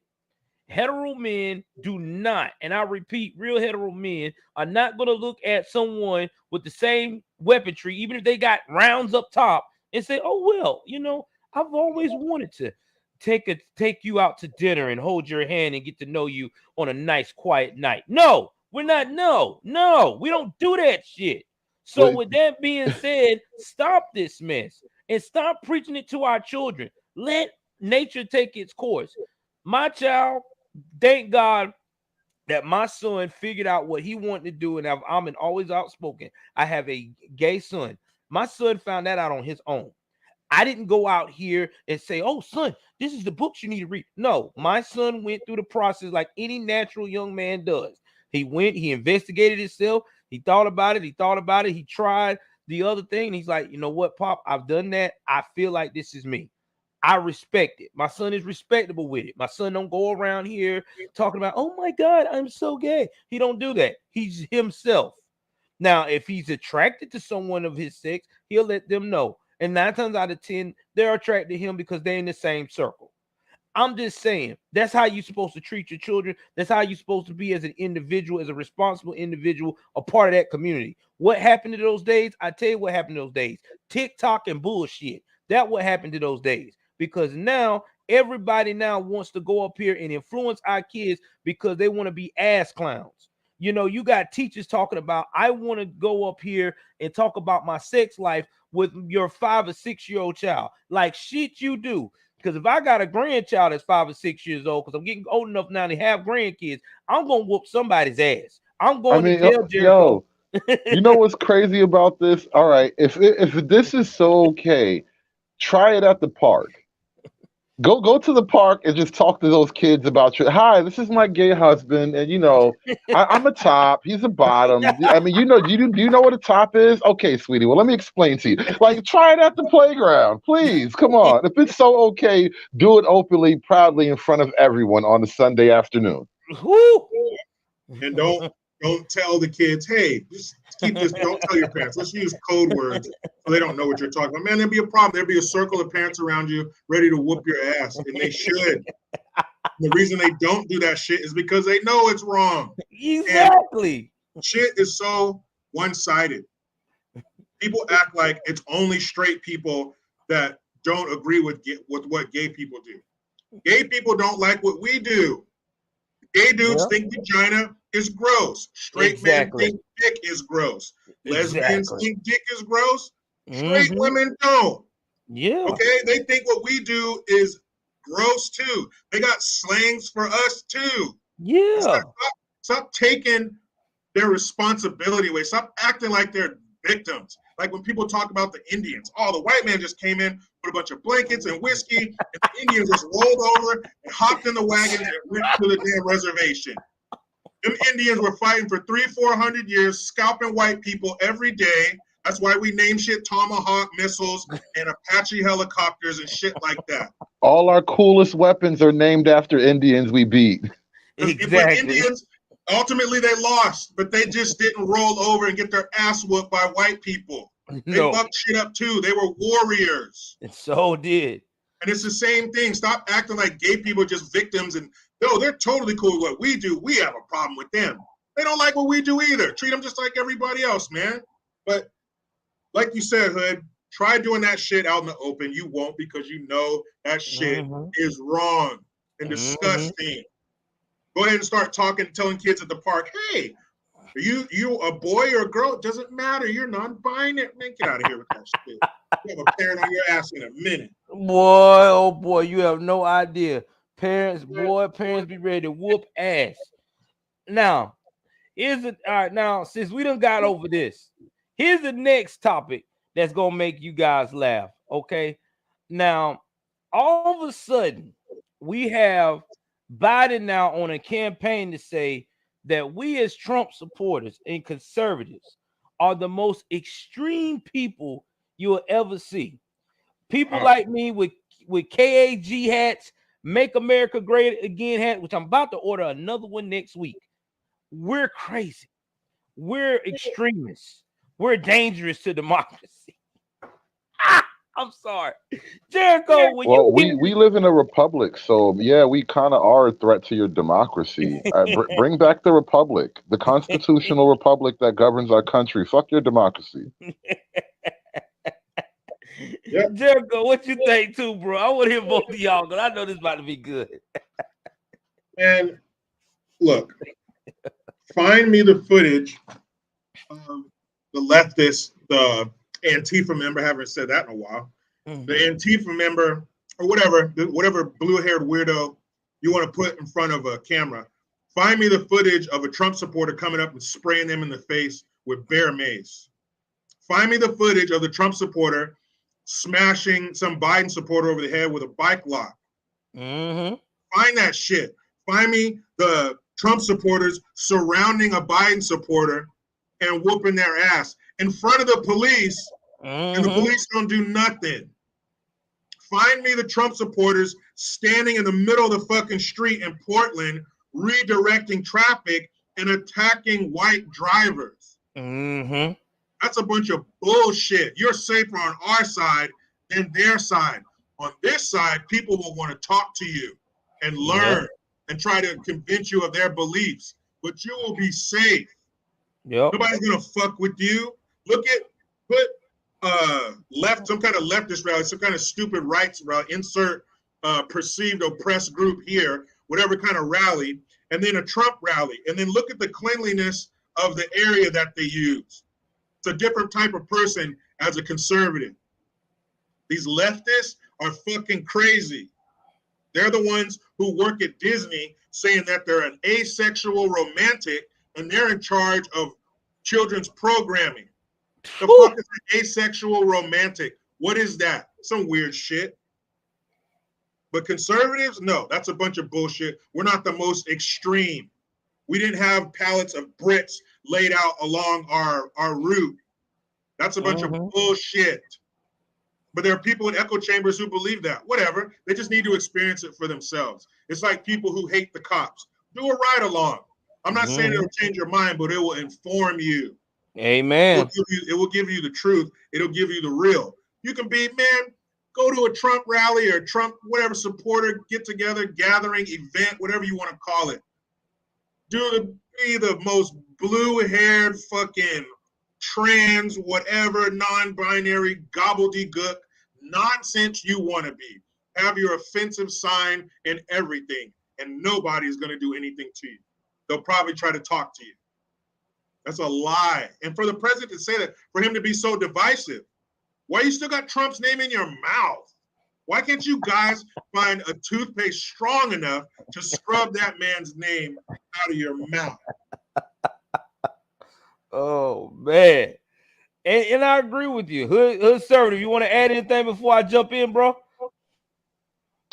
Hetero men do not, and I repeat, real hetero men are not going to look at someone with the same weaponry, even if they got rounds up top, and say, "Oh well, I've always wanted to take you out to dinner and hold your hand and get to know you on a nice, quiet night." No, we're not. No, no, we don't do that shit. So, But with that being said, stop this mess and stop preaching it to our children. Let nature take its course. My child, thank God that my son figured out what he wanted to do, and I'm always outspoken. I have a gay son. My son found that out on his own. I didn't go out here and say, "Oh, son, this is the books you need to read." No, my son went through the process like any natural young man does. He went, he investigated himself, he thought about it, he tried the other thing, and he's like, "You know what, Pop? I've done that. I feel like this is me." I respect it. My son is respectable with it. My son don't go around here talking about, "Oh my God, I'm so gay." He don't do that. He's himself. Now, if he's attracted to someone of his sex, he'll let them know. And 9 times out of 10, they're attracted to him because they're in the same circle. I'm just saying, that's how you're supposed to treat your children. That's how you're supposed to be as an individual, as a responsible individual, a part of that community. What happened to those days? I tell you what happened to those days. TikTok and bullshit. That what happened to those days. Because now everybody now wants to go up here and influence our kids because they want to be ass clowns. You got teachers talking about, "I want to go up here and talk about my sex life with your 5 or 6 year old child." Like, shit, you do. Because if I got a grandchild that's 5 or 6 years old, because I'm getting old enough now to have grandkids, I'm gonna whoop somebody's ass. I'm I going to mean, jail, Jericho. yo, you know what's crazy about this? All right, if this is so okay, try it at the park. Go to the park and just talk to those kids about your. Hi, this is my gay husband, and I'm a top. He's a bottom. I mean, do you know what a top is? Okay, sweetie. Well, let me explain to you. Like, try it at the playground, please. Come on. If it's so okay, do it openly, proudly in front of everyone on a Sunday afternoon. Who? And don't tell the kids, hey, just keep this. Don't tell your parents. Let's use code words so they don't know what you're talking about. Man, there'd be a problem. There'd be a circle of parents around you ready to whoop your ass, and they should. The reason they don't do that shit is because they know it's wrong. And Exactly. shit is so one-sided. People act like it's only straight people that don't agree with what gay people do. Gay people don't like what we do. Gay dudes Yeah. think vagina is gross. Straight men Exactly. think dick is gross. Lesbians Exactly. think dick is gross. Straight Mm-hmm. women don't. Yeah. Okay? They think what we do is gross too. They got slangs for us too. Yeah. Stop taking their responsibility away. Stop acting like they're victims. Like when people talk about the Indians. Oh, the white man just came in with a bunch of blankets and whiskey, and the Indians just rolled over and hopped in the wagon and went to the damn reservation. Them Indians were fighting for 300-400 years, scalping white people every day. That's why we name shit Tomahawk missiles and Apache helicopters and shit like that. All our coolest weapons are named after Indians we beat. But Exactly. Indians, ultimately they lost, but they just didn't roll over and get their ass whooped by white people. They No. fucked shit up too. They were warriors. It so did. And it's the same thing. Stop acting like gay people are just victims and no, they're totally cool with what we do. We have a problem with them. They don't like what we do either. Treat them just like everybody else, man. But like you said, Hood, try doing that shit out in the open. You won't because you know that shit Mm-hmm. is wrong and Mm-hmm. disgusting. Go ahead and start telling kids at the park, hey, are you a boy or a girl? It doesn't matter. You're non-binary. Man, get out of here with that shit. You have a parent on your ass in a minute. Boy, oh boy, you have no idea. Parents be ready to whoop ass. Now, here's it. All right, now since we done got over this, here's the next topic that's gonna make you guys laugh. Okay. Now, all of a sudden, we have Biden now on a campaign to say that we as Trump supporters and conservatives are the most extreme people you'll ever see. People Wow. like me with KAG hats, Make America Great Again hat, which I'm about to order another one next week. We're crazy. We're extremists. We're dangerous to democracy. I'm sorry, Jericho. When Well, you hear we live in a republic, so yeah, we kind of are a threat to your democracy. Bring back the republic, the constitutional republic that governs our country. Fuck your democracy. Yeah. Jericho, what you think too, bro? I want to hear both of y'all because I know this about to be good. And look, find me the footage of the leftist, the Antifa member. Haven't said that in a while. Mhm. The Antifa member or whatever blue-haired weirdo you want to put in front of a camera. Find me the footage of a Trump supporter coming up and spraying them in the face with bear mace. Find me the footage of the Trump supporter smashing some Biden supporter over the head with a bike lock. Mm-hmm. Find that shit. Find me the Trump supporters surrounding a Biden supporter and whooping their ass in front of the police, and the Mm-hmm. police don't do nothing. Find me the Trump supporters standing in the middle of the fucking street in Portland, redirecting traffic and attacking white drivers. Mm-hmm. That's a bunch of bullshit. You're safer on our side than their side. On this side, people will want to talk to you and learn and try to convince you of their beliefs, but you will be safe. Yep. Nobody's gonna fuck with you. Put left, some kind of leftist rally, some kind of stupid rights rally, insert perceived oppressed group here, whatever kind of rally, and then a Trump rally, and then look at the cleanliness of the area that they use. It's a different type of person as a conservative. These leftists are fucking crazy. They're the ones who work at Disney saying that they're an asexual romantic and they're in charge of children's programming. The Whew. fuck is an asexual romantic? What is that? Some weird shit. But conservatives, no, that's a bunch of bullshit. We're not the most extreme. We didn't have pallets of Brits laid out along our route. That's a bunch of bullshit. But there are people in echo chambers who believe that. Whatever. They just need to experience it for themselves. It's like people who hate the cops. Do a ride along. I'm not saying it'll change your mind, but it will inform you. Amen. It will give you the truth. It'll give you the real. You can be, man, go to a Trump rally or Trump, whatever supporter, get together, gathering, event, whatever you want to call it. Be the most blue-haired fucking trans, whatever, non-binary, gobbledygook nonsense you want to be. Have your offensive sign and everything, and nobody's going to do anything to you. They'll probably try to talk to you. That's a lie. And for the president to say that, for him to be so divisive, why you still got Trump's name in your mouth? Why can't you guys find a toothpaste strong enough to scrub that man's name out of your mouth? Oh man. And I agree with you. Hood Server, you want to add anything before I jump in, bro?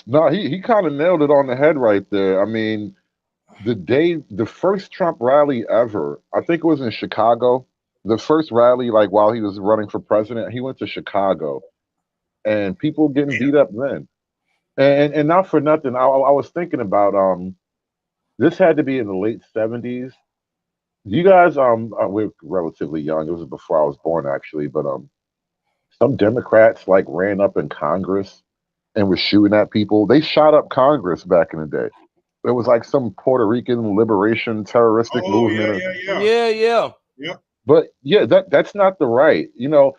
No, he kind of nailed it on the head right there. I mean, the first Trump rally ever, I think it was in Chicago. The first rally, like while he was running for president, he went to Chicago, and people getting beat up then. And not for nothing, I was thinking about this had to be in the late '70s. You guys, we're relatively young. It was before I was born, actually, but some Democrats like ran up in Congress and were shooting at people. They shot up Congress back in the day. It was like some Puerto Rican liberation terroristic Oh, movement. Yeah. But yeah, that's not the right. You know,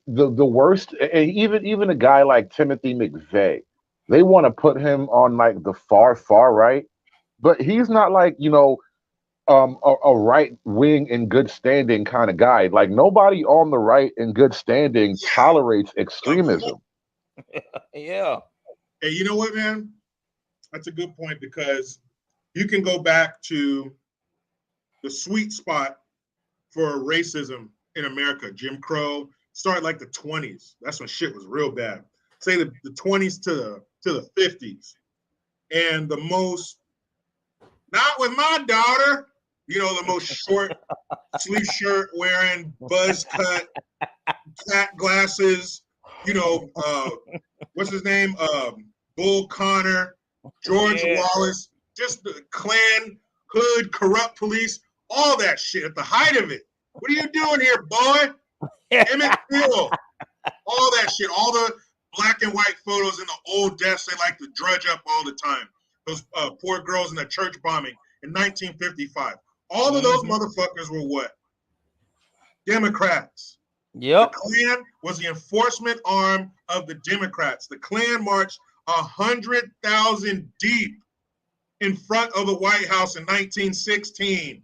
the worst, and even a guy like Timothy McVeigh, they want to put him on like the far right, but he's not like a right wing in good standing kind of guy. Like nobody on the right in good standing tolerates extremism. Yeah. Hey, you know what, man? That's a good point because you can go back to the sweet spot for racism in America. Jim Crow started like the 20s. That's when shit was real bad. Say the 20s to the 50s. And the most, not with my daughter, the most short sleeve shirt wearing, buzz cut, cat glasses, what's his name? Bull Connor, George Wallace, just the Klan, hood, corrupt police, all that shit at the height of it. What are you doing here, boy? Emmett Till. all that shit, all the black and white photos in the old deaths they like to drudge up all the time. Those poor girls in the church bombing in 1955. All of those motherfuckers were what? Democrats. Yep. The Klan was the enforcement arm of the Democrats. The Klan marched 100,000 deep in front of the White House in 1916.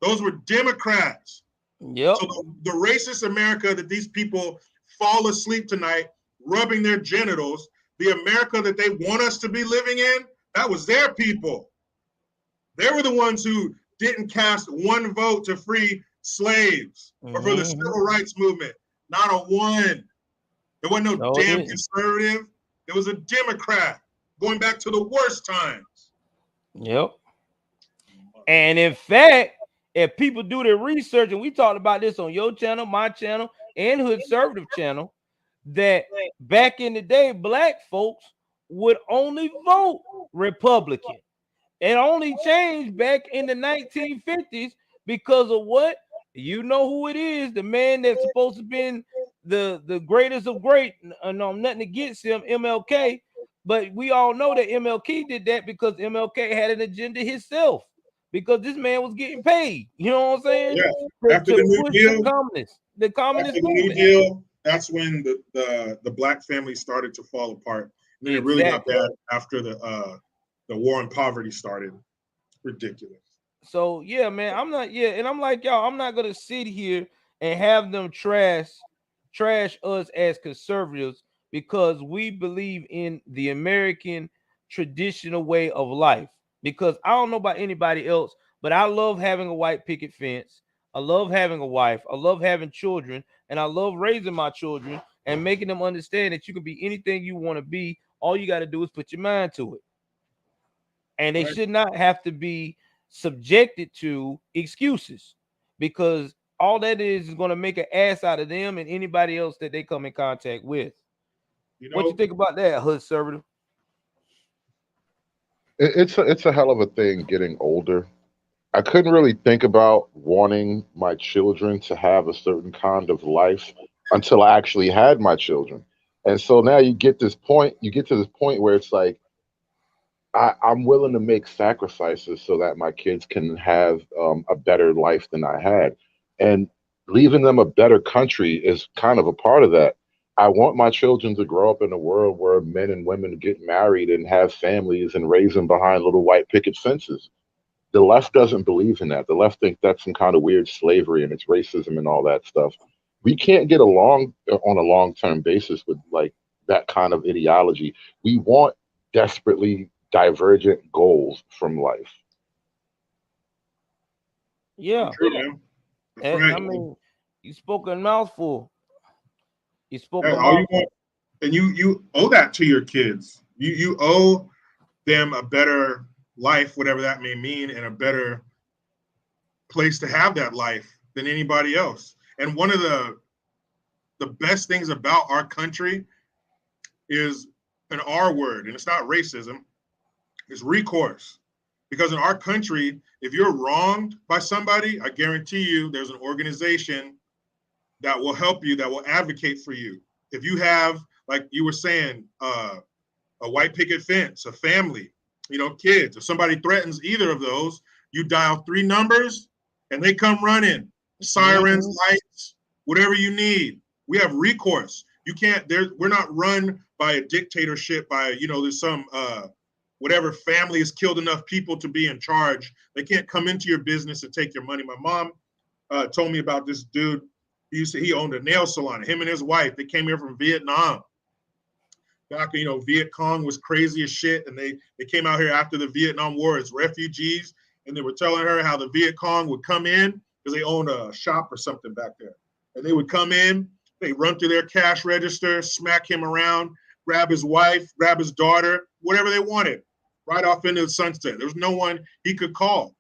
Those were Democrats. Yep. So the racist America that these people fall asleep tonight, rubbing their genitals, the America that they want us to be living in, that was their people. They were the ones who didn't cast one vote to free slaves or for the civil rights movement. Not a one. There wasn't no damn conservative. There was a Democrat going back to the worst times. Yep. And in fact, if people do their research, and we talked about this on your channel, my channel, and Hood Conservative channel, that back in the day, black folks would only vote Republican. It only changed back in the 1950s because of what? You know who it is, the man that's supposed to be the greatest of great. No, nothing against him, MLK. But we all know that MLK did that because MLK had an agenda himself. Because this man was getting paid. You know what I'm saying? Yeah. After the New Deal, the communist after the New Deal, that's when the black family started to fall apart. And then it really got bad after the war on poverty started. Ridiculous. So yeah, man, and I'm like, y'all, I'm not gonna sit here and have them trash us as conservatives because we believe in the American traditional way of life. Because I don't know about anybody else, but I love having a white picket fence. I love having a wife. I love having children, and I love raising my children and making them understand that you can be anything you want to be. All you got to do is put your mind to it. And they should not have to be subjected to excuses, because all that is going to make an ass out of them and anybody else that they come in contact with. What you think about that, Hood Conservative? It's a hell of a thing getting older. I couldn't really think about wanting my children to have a certain kind of life until I actually had my children. And so now you get to this point where it's like I'm willing to make sacrifices so that my kids can have a better life than I had. And leaving them a better country is kind of a part of that. I want my children to grow up in a world where men and women get married and have families and raise them behind little white picket fences. The left doesn't believe in that. The left think that's some kind of weird slavery and it's racism and all that stuff. We can't get along on a long-term basis with like that kind of ideology. We want desperately divergent goals from life. Yeah. True, I mean, you spoke a mouthful. You spoke a mouthful. And you owe that to your kids. You owe them a better life, whatever that may mean, and a better place to have that life than anybody else. And one of the best things about our country is an R word, and it's not racism, it's recourse. Because in our country, if you're wronged by somebody, I guarantee you there's an organization that will help you, that will advocate for you. If you have, like you were saying, a white picket fence, a family, kids, if somebody threatens either of those, you dial 3 numbers and they come running. Sirens, lights, whatever you need. We have recourse. You can't, we're not run by a dictatorship, by, there's some whatever family has killed enough people to be in charge. They can't come into your business and take your money. My mom told me about this dude. He owned a nail salon. Him and his wife, they came here from Vietnam. Back, Viet Cong was crazy as shit, and they came out here after the Vietnam War as refugees, and they were telling her how the Viet Cong would come in because they owned a shop or something back there, and they would come in, they run through their cash register, smack him around, grab his wife, grab his daughter, whatever they wanted, right off into the sunset. There was no one he could call.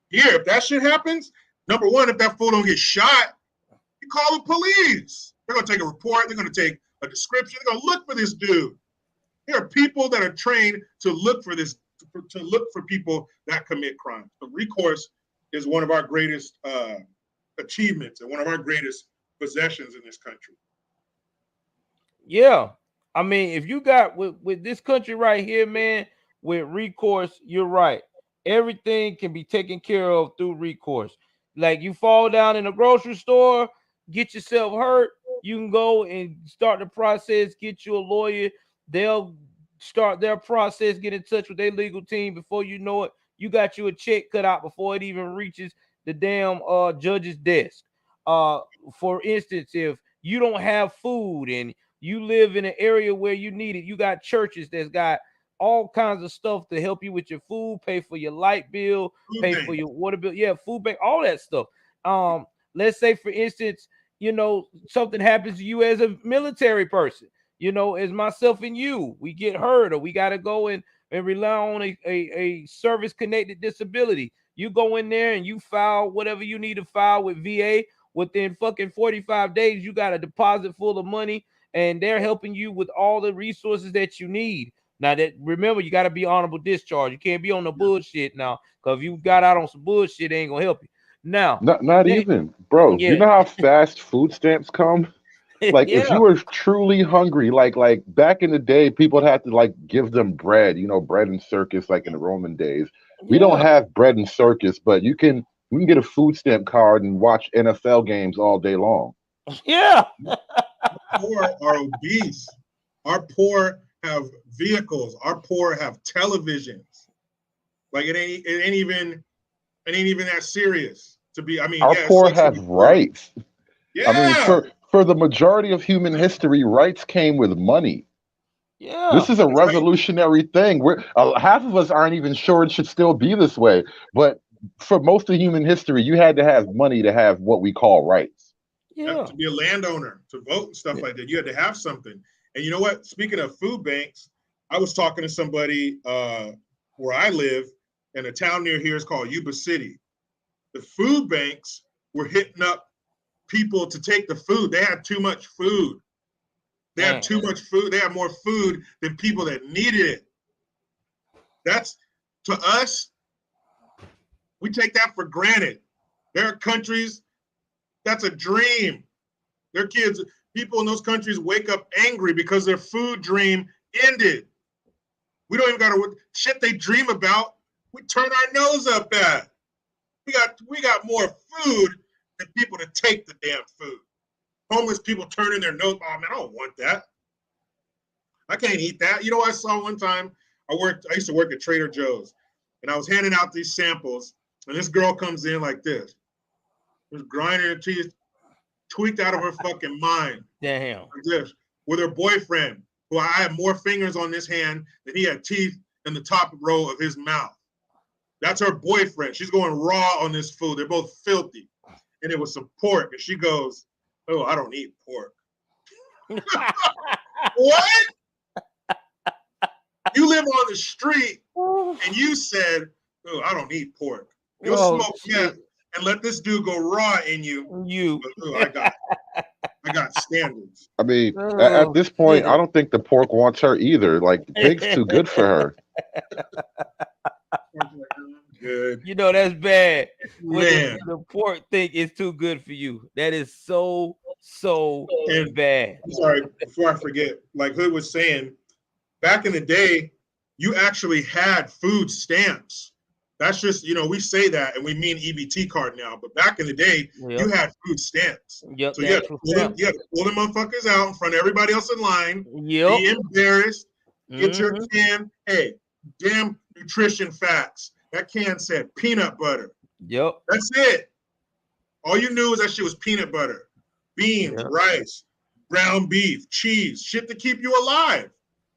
Here, if that shit happens, number one, if that fool don't get shot, you call the police. They're gonna take a report. They're gonna take a description. They're gonna look for this dude. There are people that are trained to look for this, to look for people that commit crimes. The recourse is one of our greatest achievements and one of our greatest possessions in this country. Yeah. I mean, if you got with this country right here, man, with recourse, you're right. Everything can be taken care of through recourse. Like you fall down in a grocery store, get yourself hurt, you can go and start the process, get you a lawyer. They'll start their process, get in touch with their legal team. Before you know it, you got you a check cut out before it even reaches the damn judge's desk. Uh, for instance, if you don't have food and you live in an area where you need it, you got churches that's got all kinds of stuff to help you with your food, pay for your light bill, Food pay for bank. your water bill, yeah, food bank, all that stuff. Let's say for instance, something happens to you as a military person, as myself and you, we get hurt or we got to go and rely on a service connected disability. You go in there and you file whatever you need to file with VA. Within fucking 45 days, you got a deposit full of money and they're helping you with all the resources that you need. Now that remember, you got to be honorable discharge. You can't be on the bullshit now, because if you got out on some bullshit, it ain't gonna help you. Now, Not even, bro. You yeah, know how fast food stamps come? Like if yeah, you were truly hungry, like back in the day, people would have to like give them bread, bread and circus, like in the Roman days. We don't yeah, have bread and circus, but you can get a food stamp card and watch NFL games all day long. yeah, Poor are obese. Our poor have vehicles. Our poor have televisions. Like it ain't even that serious to be. I mean, Our yeah, it poor sucks to have be poor. rights. I mean, Yeah, for the majority of human history, rights came with money. yeah, This is a that's right. revolutionary thing. We're half of us aren't even sure it should still be this way. But for most of human history, you had to have money to have what we call rights. Yep, yeah, to be a landowner, to vote and stuff like that, you had to have something. And you know what? Speaking of food banks, I was talking to somebody where I live, in a town near here is called Yuba City. The food banks were hitting up people to take the food. They had too much food. They had damn, too much food. They had more food than people that needed it. That's to us, we take that for granted. There are countries that's a dream. Their kids, people in those countries wake up angry because their food dream ended. We don't even got to shit they dream about. We turn our nose up at. We got more food than people to take the damn food. Homeless people turning their nose. Oh man, I don't want that. I can't eat that. You know what I saw one time? I used to work at Trader Joe's, and I was handing out these samples, and this girl comes in like this, just grinding her teeth, tweaked out of her fucking mind, damn, like this, with her boyfriend, who I had more fingers on this hand than he had teeth in the top row of his mouth. That's her boyfriend. She's going raw on this food. They're both filthy. And it was some pork. And she goes, "Oh, I don't eat pork." What? You live on the street and you said, "Oh, I don't eat pork." You'll oh smoke shit, meth and let this dude go raw in you. you, But, oh, I got standards. I mean, at oh this point, I shit, don't think the pork wants her either. Like the pig's too good for her. Good. that's bad when Man. the pork think it's too good for you. That is so And bad. I'm sorry, before I forget, like Hood was saying, back in the day, you actually had food stamps. That's just, we say that and we mean EBT card now, but back in the day, you Yep, had food stamps. yep, So the actual stamp. you had to pull them motherfuckers out in front of everybody else in line, Yep. be embarrassed, get your Mm-hmm. can. Hey, damn nutrition facts. That can said peanut butter. Yep. That's it. All you knew was that shit was peanut butter, beans, Yep. rice, ground beef, cheese, shit to keep you alive.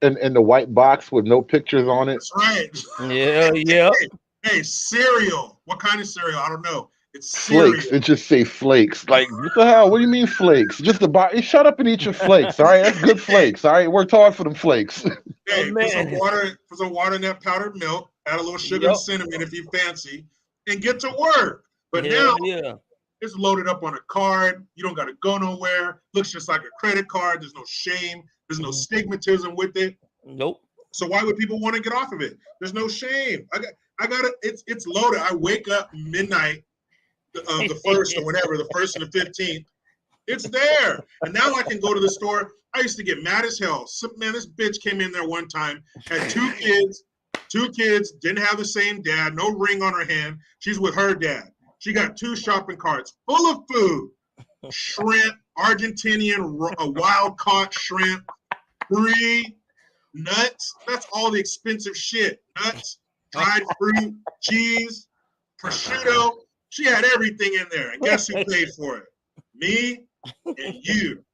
And the white box with no pictures on it. That's right. Yeah. Yep. Hey, cereal. What kind of cereal? I don't know. It's Flakes. cereal. It just say flakes. Like, what the hell? What do you mean flakes? Just the box. Shut up and eat your flakes. All right, that's good Hey, flakes. All right, worked hard for them flakes. Oh hey, man. put some water in that powdered milk, add a little sugar and Yep. cinnamon if you fancy, and get to work. But Hell now yeah. it's loaded up on a card. You don't got to go nowhere. Looks just like a credit card. There's no shame. There's no stigmatism with it. Nope. So why would people want to get off of it? There's no shame. I got it. It's loaded. I wake up midnight of the first or whenever, the first and the 15th, It's there. And now I can go to the store. I used to get mad as hell. Man, this bitch came in there one time, had two kids, didn't have the same dad, no ring on her hand. She's with her dad. She got 2 shopping carts full of food, shrimp, Argentinian wild caught shrimp, brie, nuts. That's all the expensive shit. Nuts, dried fruit, cheese, prosciutto. She had everything in there. And guess who paid for it? Me and you.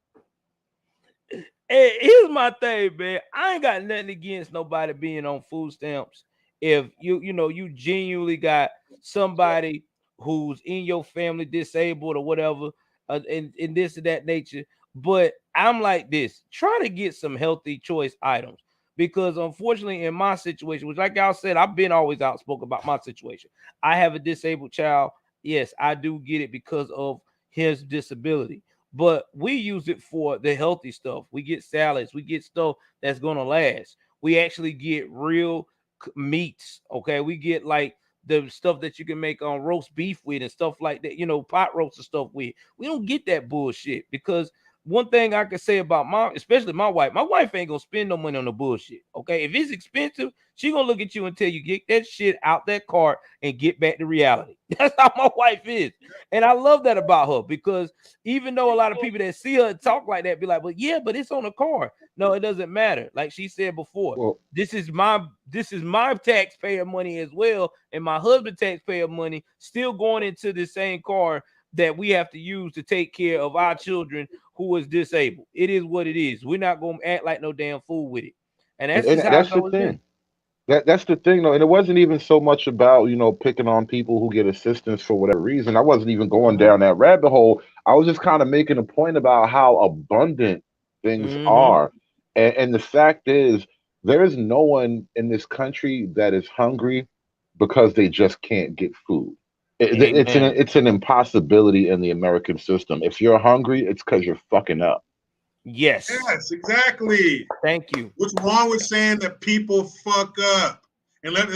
Hey, here's my thing, man. I ain't got nothing against nobody being on food stamps. If you genuinely got somebody who's in your family disabled or whatever, in this and that nature. But I'm like this: try to get some healthy choice items, because unfortunately, in my situation, which like y'all said, I've been always outspoken about my situation. I have a disabled child. Yes, I do get it because of his disability. But we use it for the healthy stuff. We get salads, we get stuff that's gonna last. We actually get real meats. Okay, we get like the stuff that you can make on roast beef with and stuff like that, pot roast and stuff with. We don't get that bullshit, because one thing I can say about especially my wife ain't gonna spend no money on the bullshit. Okay, if it's expensive, she gonna look at you and tell you, get that shit out that cart and get back to reality. That's how my wife is, and I love that about her, because even though a lot of people that see her talk like that be like, but yeah, but it's on the card. No, it doesn't matter. Like she said before, Well, this is my taxpayer money as well, and my husband's taxpayer money still going into the same car that we have to use to take care of our children who is disabled. It is what it is. We're not gonna act like no damn fool with it, and that's and just how it's that's the always been. thing. That's the thing, though, and it wasn't even so much about picking on people who get assistance for whatever reason. I wasn't even going Mm-hmm. down that rabbit hole. I was just kind of making a point about how abundant things Mm-hmm. are, and the fact is, there is no one in this country that is hungry because they just can't get food. Amen. It's an impossibility in the American system. If you're hungry, it's because you're fucking up. Yes. Yes, exactly. Thank you. What's wrong with saying that people fuck up? And let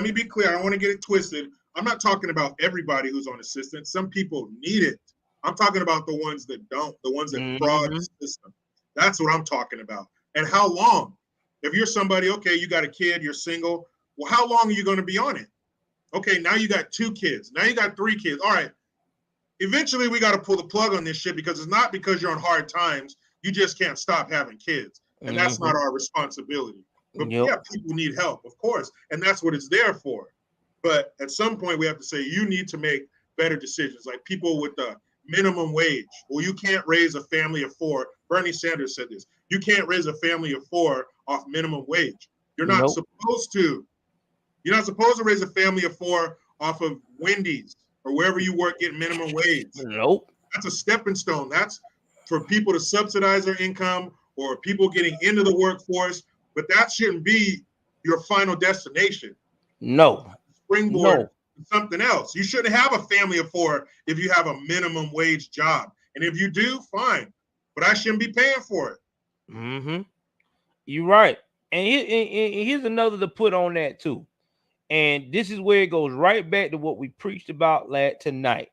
me be clear. I don't want to get it twisted. I'm not talking about everybody who's on assistance. Some people need it. I'm talking about the ones that don't, the ones that fraud Mm-hmm. the system. That's what I'm talking about. And how long? If you're somebody, okay, you got a kid, you're single. Well, how long are you going to be on it? Okay, now you got 2 kids. Now you got 3 kids. All right. Eventually, we got to pull the plug on this shit, because it's not because you're on hard times. You just can't stop having kids. And that's Mm-hmm. not our responsibility. But Yep. yeah, people need help, of course. And that's what it's there for. But at some point, we have to say, you need to make better decisions. Like people with the minimum wage. Well, you can't raise a family of 4. Bernie Sanders said this. You can't raise a family of 4 off minimum wage. You're not Nope. supposed to. You're not supposed to raise a family of 4 off of Wendy's or wherever you work getting minimum wage. Nope. That's a stepping stone. That's for people to subsidize their income or people getting into the workforce. But that shouldn't be your final destination. No. Springboard No. to something else. You shouldn't have a family of 4 if you have a minimum wage job. And if you do, fine. But I shouldn't be paying for it. Mm-hmm. You're right. And here's another to put on that too. And this is where it goes right back to what we preached about tonight.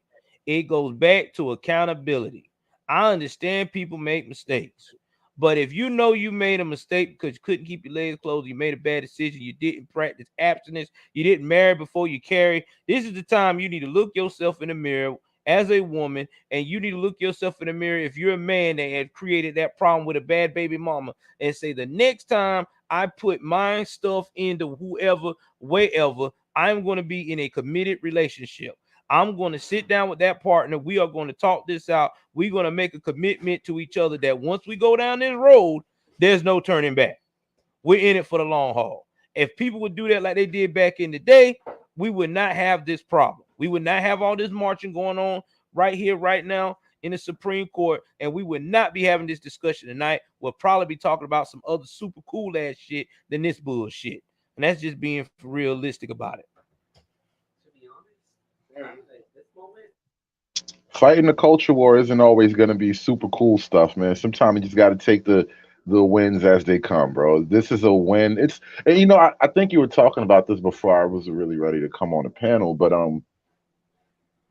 It goes back to accountability. I understand people make mistakes, but if you know you made a mistake because you couldn't keep your legs closed, you made a bad decision, you didn't practice abstinence, you didn't marry before you carry, this is the time you need to look yourself in the mirror as a woman, and you need to look yourself in the mirror if you're a man that had created that problem with a bad baby mama, and say, the next time I put my stuff into whoever, wherever, I'm going to be in a committed relationship. I'm going to sit down with that partner. We are going to talk this out. We're going to make a commitment to each other that once we go down this road, there's no turning back. We're in it for the long haul. If people would do that like they did back in the day, we would not have this problem. We would not have all this marching going on right here, right now in the Supreme Court, and we would not be having this discussion tonight. We'll probably be talking about some other super cool ass shit than this bullshit. And that's just being realistic about it. Fighting the culture war isn't always going to be super cool stuff, man. Sometimes you just got to take the wins as they come, bro. This is a win. It's and I think you were talking about this before I was really ready to come on the panel, but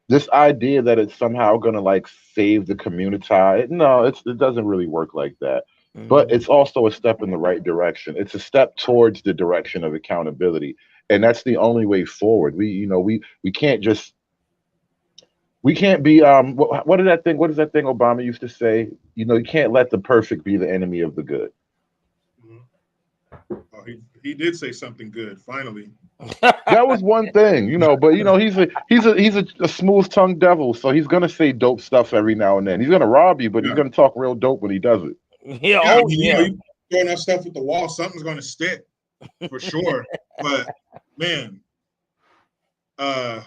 this idea that it's somehow going to like save the community, no, it doesn't really work like that. But Mhm. it's also a step in the right direction. It's a step towards the direction of accountability, and that's the only way forward. We can't just we can't be what is that thing Obama used to say? You can't let the perfect be the enemy of the good. Mhm. Oh, he did say something good finally. That was one thing, but he's a smooth tongued devil, so he's gonna say dope stuff every now and then. He's gonna rob you, but he's Yeah, gonna talk real dope when he does it. Yeah. yeah. I Oh mean, yeah. you throw enough stuff at the wall, something's going to stick for sure. But man, uh,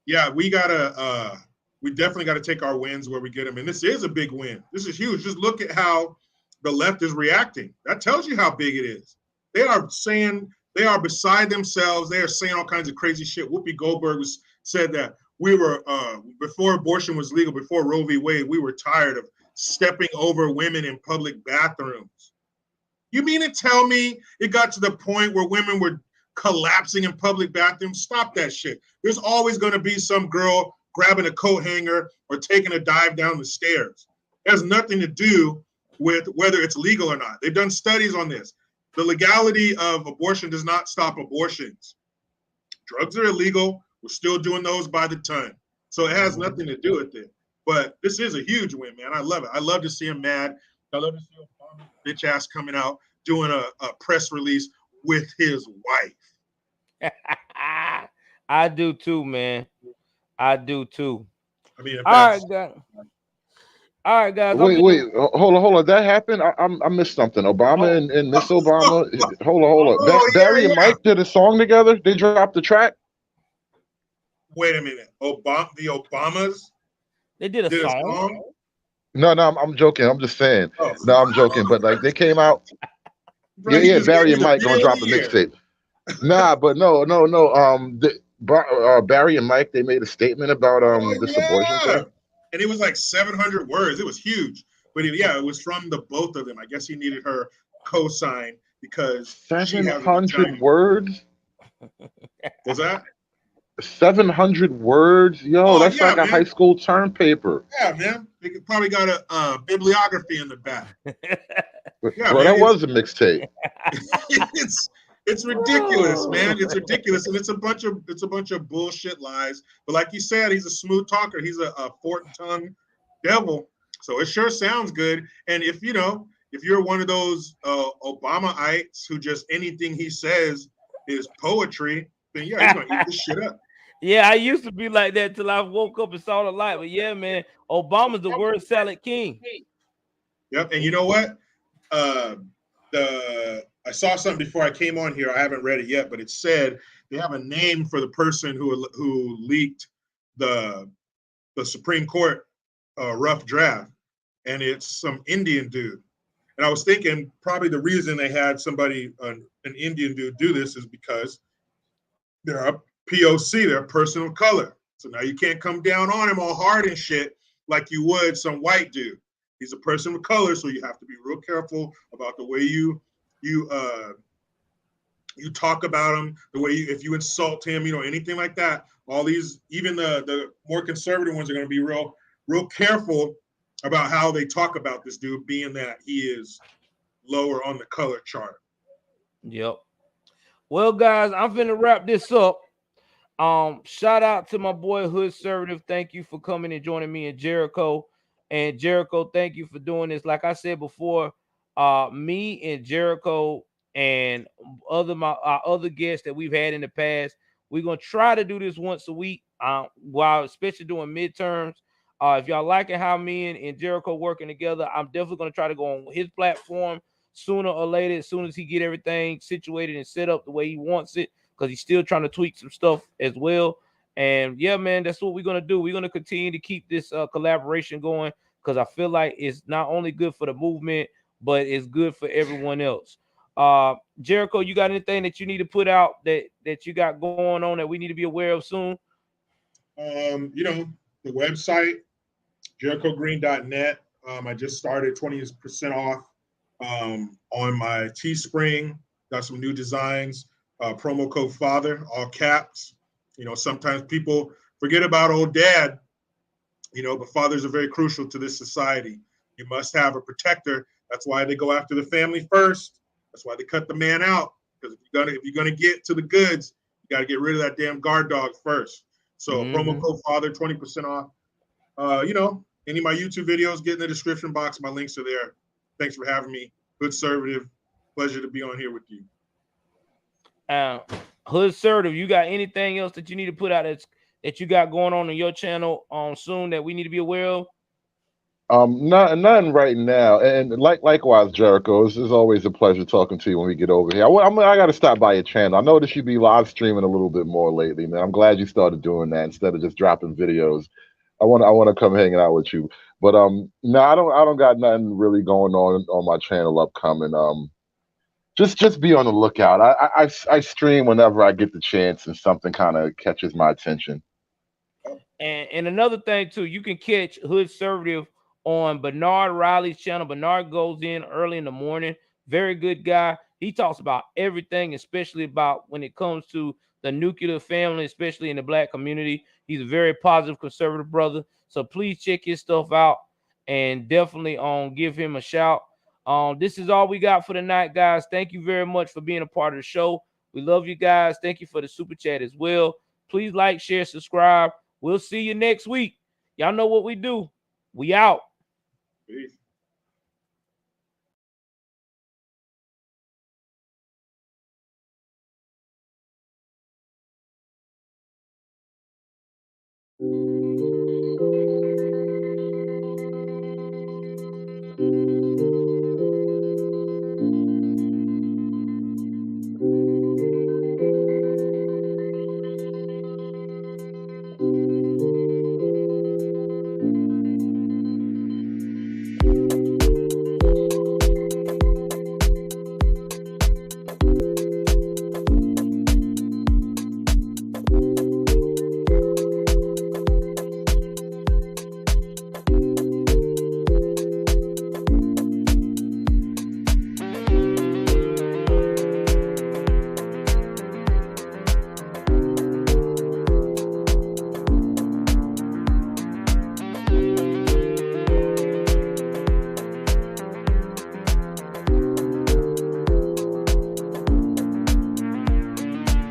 yeah, we definitely gotta take our wins where we get them, and this is a big win. This is huge. Just look at how the left is reacting. That tells you how big it is. They are saying they are beside themselves. They are saying all kinds of crazy shit. Whoopi Goldberg said that we were before abortion was legal, before Roe v. Wade, we were tired of stepping over women in public bathrooms. You mean to tell me it got to the point where women were collapsing in public bathrooms? Stop that shit. There's always going to be some girl grabbing a coat hanger or taking a dive down the stairs. It has nothing to do with whether it's legal or not. They've done studies on this. The legality of abortion does not stop abortions. Drugs are illegal. We're still doing those by the ton. So it has nothing to do with it. But this is a huge win, man. I love it. I love to see him mad. I love to see Obama's bitch ass coming out doing a press release with his wife. I do too, man. I do too. I mean, if All right, that's guys. All right, guys. I'm Wait, finna. hold on. That happened. I missed something. Obama Oh, and Miss Obama. Hold on. oh, oh Barry and yeah, yeah. Mike did a song together. They dropped the track. Wait a minute. The Obamas they did a did a song. song. No, I'm joking. I'm just saying. Oh, No, I'm joking. But like they came out. bro, Yeah, you yeah. just gave Barry me and the Mike beer gonna of the drop a year. mixtape. Nah, but no. Barry and Mike, they made a statement about Oh this abortion yeah, thing. and it was like 700 words. It was huge, but yeah, it was from the both of them. I guess he needed her co-sign because she Seven has a hundred vagina. words. Was that? 700 words. Yo, Oh that's yeah, like a high man. school term paper. Yeah, man. They probably got a bibliography in the back. Yeah, Bro, man. that was a mixtape. It's it's ridiculous, man. It's ridiculous, and it's a bunch of bullshit lies. But like you said, he's a smooth talker. He's a fork tongue devil. So it sure sounds good. And if you're one of those Obamaites who just anything he says is poetry, then yeah, you're gonna eat this shit up. Yeah, I used to be like that till I woke up and saw the light. But yeah, man, Obama's the word salad king. Yep. And you know what? Uh, the I saw something before I came on here. I haven't read it yet, but it said they have a name for the person who leaked the the Supreme Court rough draft, and it's some Indian dude. And I was thinking probably the reason they had somebody an Indian dude do this is because they're a POC, they're a person of color. So now you can't come down on him all hard and shit like you would some white dude. He's a person of color, so you have to be real careful about the way you you talk about him, the way if you insult him, anything like that. All these, even the more conservative ones, are going to be real careful about how they talk about this dude, being that he is lower on the color chart. Yep. Well, guys, I'm finna wrap this up. Shout out to my boy Hood Conservative. Thank you for coming and joining me in Jericho. And Jericho, thank you for doing this. Like I said before, me and Jericho and our other guests that we've had in the past, we're gonna try to do this once a week. While especially doing midterms. If y'all liking how me and Jericho working together, I'm definitely gonna try to go on his platform sooner or later, as soon as he get everything situated and set up the way he wants it, because he's still trying to tweak some stuff as well. And yeah, man, that's what we're gonna do. We're gonna continue to keep this collaboration going, because I feel like it's not only good for the movement, but it's good for everyone else. Jericho, you got anything that you need to put out that you got going on that we need to be aware of soon? The website jerichogreen.net. I just started 20% off on my Teespring. Got some new designs. Promo code FATHER, all caps. Sometimes people Forget about old dad, but fathers are very crucial to this society. You must have a protector. That's why they go after the family first. That's why they cut the man out. Because if you're gonna get to the goods, you got to get rid of that damn guard dog first. So promo code father, 20% off. Any of my YouTube videos, get in the description box. My links are there. Thanks for having me. Hood Conservative. Pleasure to be on here with you. Hood Assertive, you got anything else that you need to put out that you got going on your channel soon that we need to be aware of? None right now. And likewise, Jericho, it's always a pleasure talking to you when we get over here. I got to stop by your channel. I noticed you be live streaming a little bit more lately, man. I'm glad you started doing that instead of just dropping videos. I want to come hanging out with you. But no, I don't got nothing really going on my channel upcoming. Just be on the lookout. I stream whenever I get the chance and something kind of catches my attention. And another thing too, you can catch Hood Conservative on Bernard Riley's channel. Bernard goes in early in the morning. Very good guy. He talks about everything, especially about when it comes to the nuclear family, especially in the black community. He's a very positive conservative brother. So please check his stuff out and definitely give him a shout. This is all we got for tonight, guys. Thank you very much for being a part of the show. We love you guys. Thank you for the super chat as well. Please like, share, subscribe. We'll see you next week. Y'all know what we do. We out. Peace.